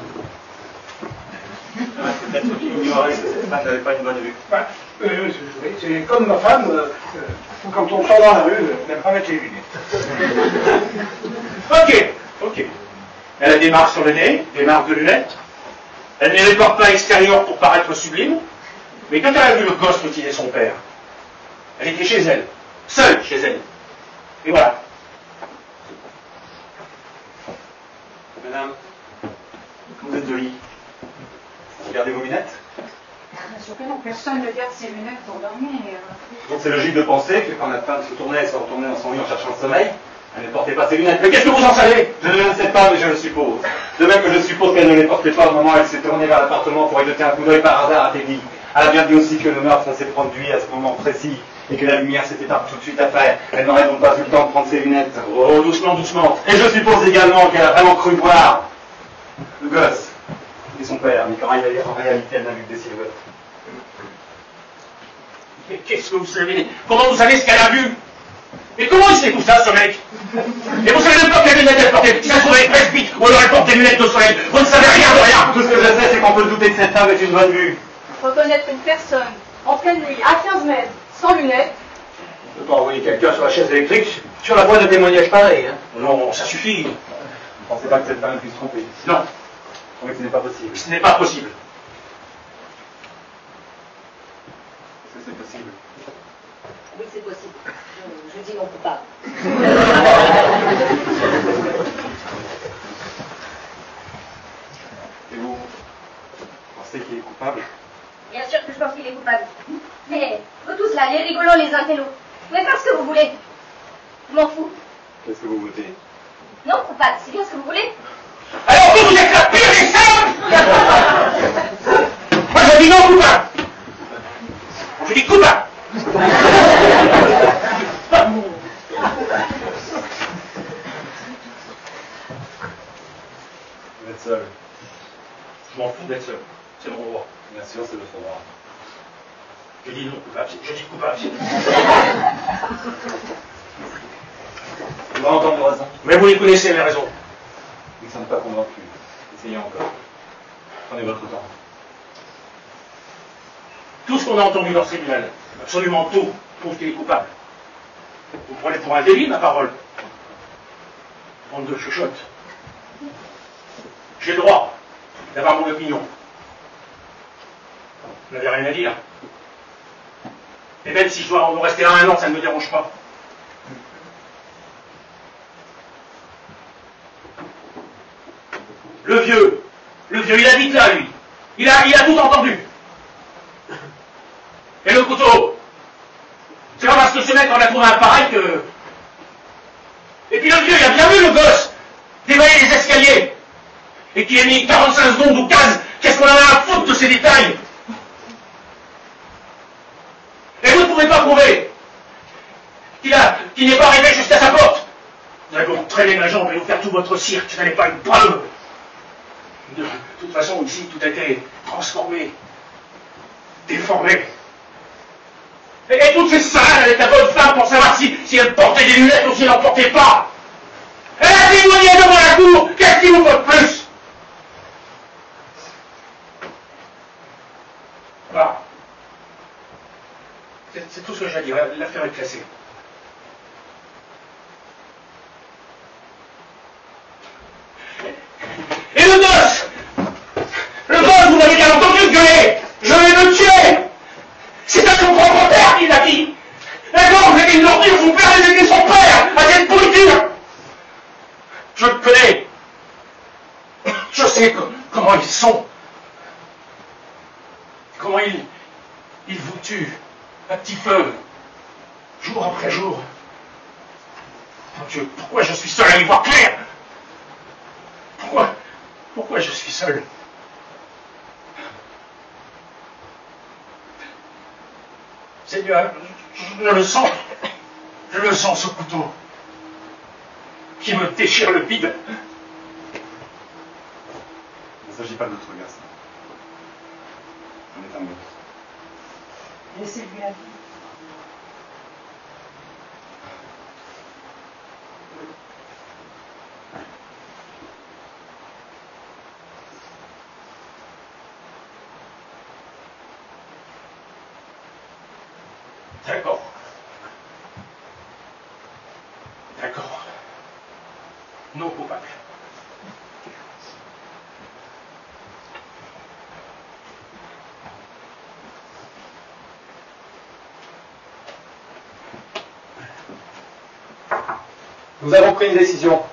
Peut-être qu'il ignorait que cette femme n'avait pas une bonne vue. C'est comme ma femme, quand on sort dans la rue, elle n'aime pas mettre les lunettes. Ok. Elle a des marques sur le nez, des marques de lunettes. Elle ne les porte pas extérieures pour paraître sublime. Mais quand elle a vu le gosse mutiler son père, elle était chez elle. Seule chez elle. Et voilà. Madame, vous êtes jolie. Vous regardez vos lunettes? Bien sûr que non, personne ne garde ses lunettes pour dormir. Donc c'est logique de penser que quand la femme se tournait et se retournait dans son lit en cherchant le sommeil, elle ne portait pas ses lunettes. Mais qu'est-ce que vous en savez? Je ne le sais pas, mais je le suppose. De même que je suppose qu'elle ne les portait pas au moment où elle s'est tournée vers l'appartement pour y jeter un coup d'œil par hasard à Teddy. Elle a bien dit aussi que le meurtre s'est produit à ce moment précis et que la lumière s'était tout de suite à faire. Elle n'aurait donc pas eu le temps de prendre ses lunettes. Oh, doucement, doucement. Et je suppose également qu'elle a vraiment cru voir le gosse et son père, mais qu'en réalité, elle n'a vu que des silhouettes. Mais qu'est-ce que vous savez? Comment vous savez ce qu'elle a vu? Mais comment il sait tout ça, ce mec? Et vous savez même pas quelle lunette elle portait? Si ça se trouvait presbyte, ou alors elle porte des lunettes de soleil. Vous ne savez rien de rien. Tout ce que je sais, c'est qu'on peut douter que cette femme ait une bonne vue. Reconnaître une personne en pleine nuit, à 15 mètres, sans lunettes. On ne peut pas envoyer quelqu'un sur la chaise électrique sur la voie de témoignage pareil. Hein. Non, ça suffit. Vous ne pensez pas que cette femme puisse se tromper? Non. Vous trouvez que ce n'est pas possible? Ce n'est pas possible. Est-ce que c'est possible? Oui, c'est possible. Je dis non coupable. Et vous pensez qu'il est coupable? Bien sûr que je pense qu'il est coupable. Mais vous tous là, les rigolos, les intellos, vous pouvez faire ce que vous voulez. Je m'en fous. Qu'est-ce que vous votez? Non, coupable, c'est bien ce que vous voulez. Alors vous êtes la pire des salopes. Moi je dis non coupable. Je dis coupable. Vous êtes seul. Je m'en fous d'être seul. C'est mon droit. Bien sûr, c'est votre droit. Je dis non coupable. Je dis coupable. On va entendre vos raisons. Mais vous les connaissez, mes raisons. Nous ne sommes pas convaincus. Essayez encore. Prenez votre temps. Tout ce qu'on a entendu dans ce tribunal, absolument tout, prouve qu'il est coupable. Vous prenez pour un délit ma parole. Bande de chuchotes. J'ai le droit d'avoir mon opinion. Vous n'avez rien à dire. Et même si je dois en rester là 1 an, ça ne me dérange pas. Le vieux, il habite là, lui. Il a tout entendu. Et le couteau, c'est pas parce que ce mec en a trouvé un pareil que... Et puis le vieux, il a bien vu le gosse dévaler les escaliers. Et qu'il ait mis 45 secondes ou 15, qu'est-ce qu'on en a à foutre de ces détails? Et vous ne pouvez pas prouver qu'il n'est pas arrivé jusqu'à sa porte. Vous allez vous traîner ma jambe et vous faire tout votre cirque, ça n'est pas une preuve. De toute façon, ici, tout a été transformé, déformé. Et toutes ces salades avec la bonne femme pour savoir si elle portait des lunettes ou si elle n'en portait pas. Elle a témoigné devant la cour, qu'est-ce qu'il vous faut de plus? Voilà. C'est tout ce que j'ai à dire, l'affaire est classée. Et le gosse, vous n'avez qu'à entendu gueuler. Je vais le tuer. C'est à son propre père qu'il l'a dit. D'accord, vous êtes une ordure, son père a aidé son père à cette pourriture. Je le connais. Je sais comment ils sont. Comment ils vous tuent à petit feu, jour après jour. Mon Dieu, pourquoi je suis seul à y voir clair? Pourquoi je suis seul? Seigneur, je le sens ce couteau qui me déchire le vide. Il ne s'agit pas de notre garçon. On est un meurtre. Laissez-lui la vie. D'accord. Non coupable. Nous avons pris une décision.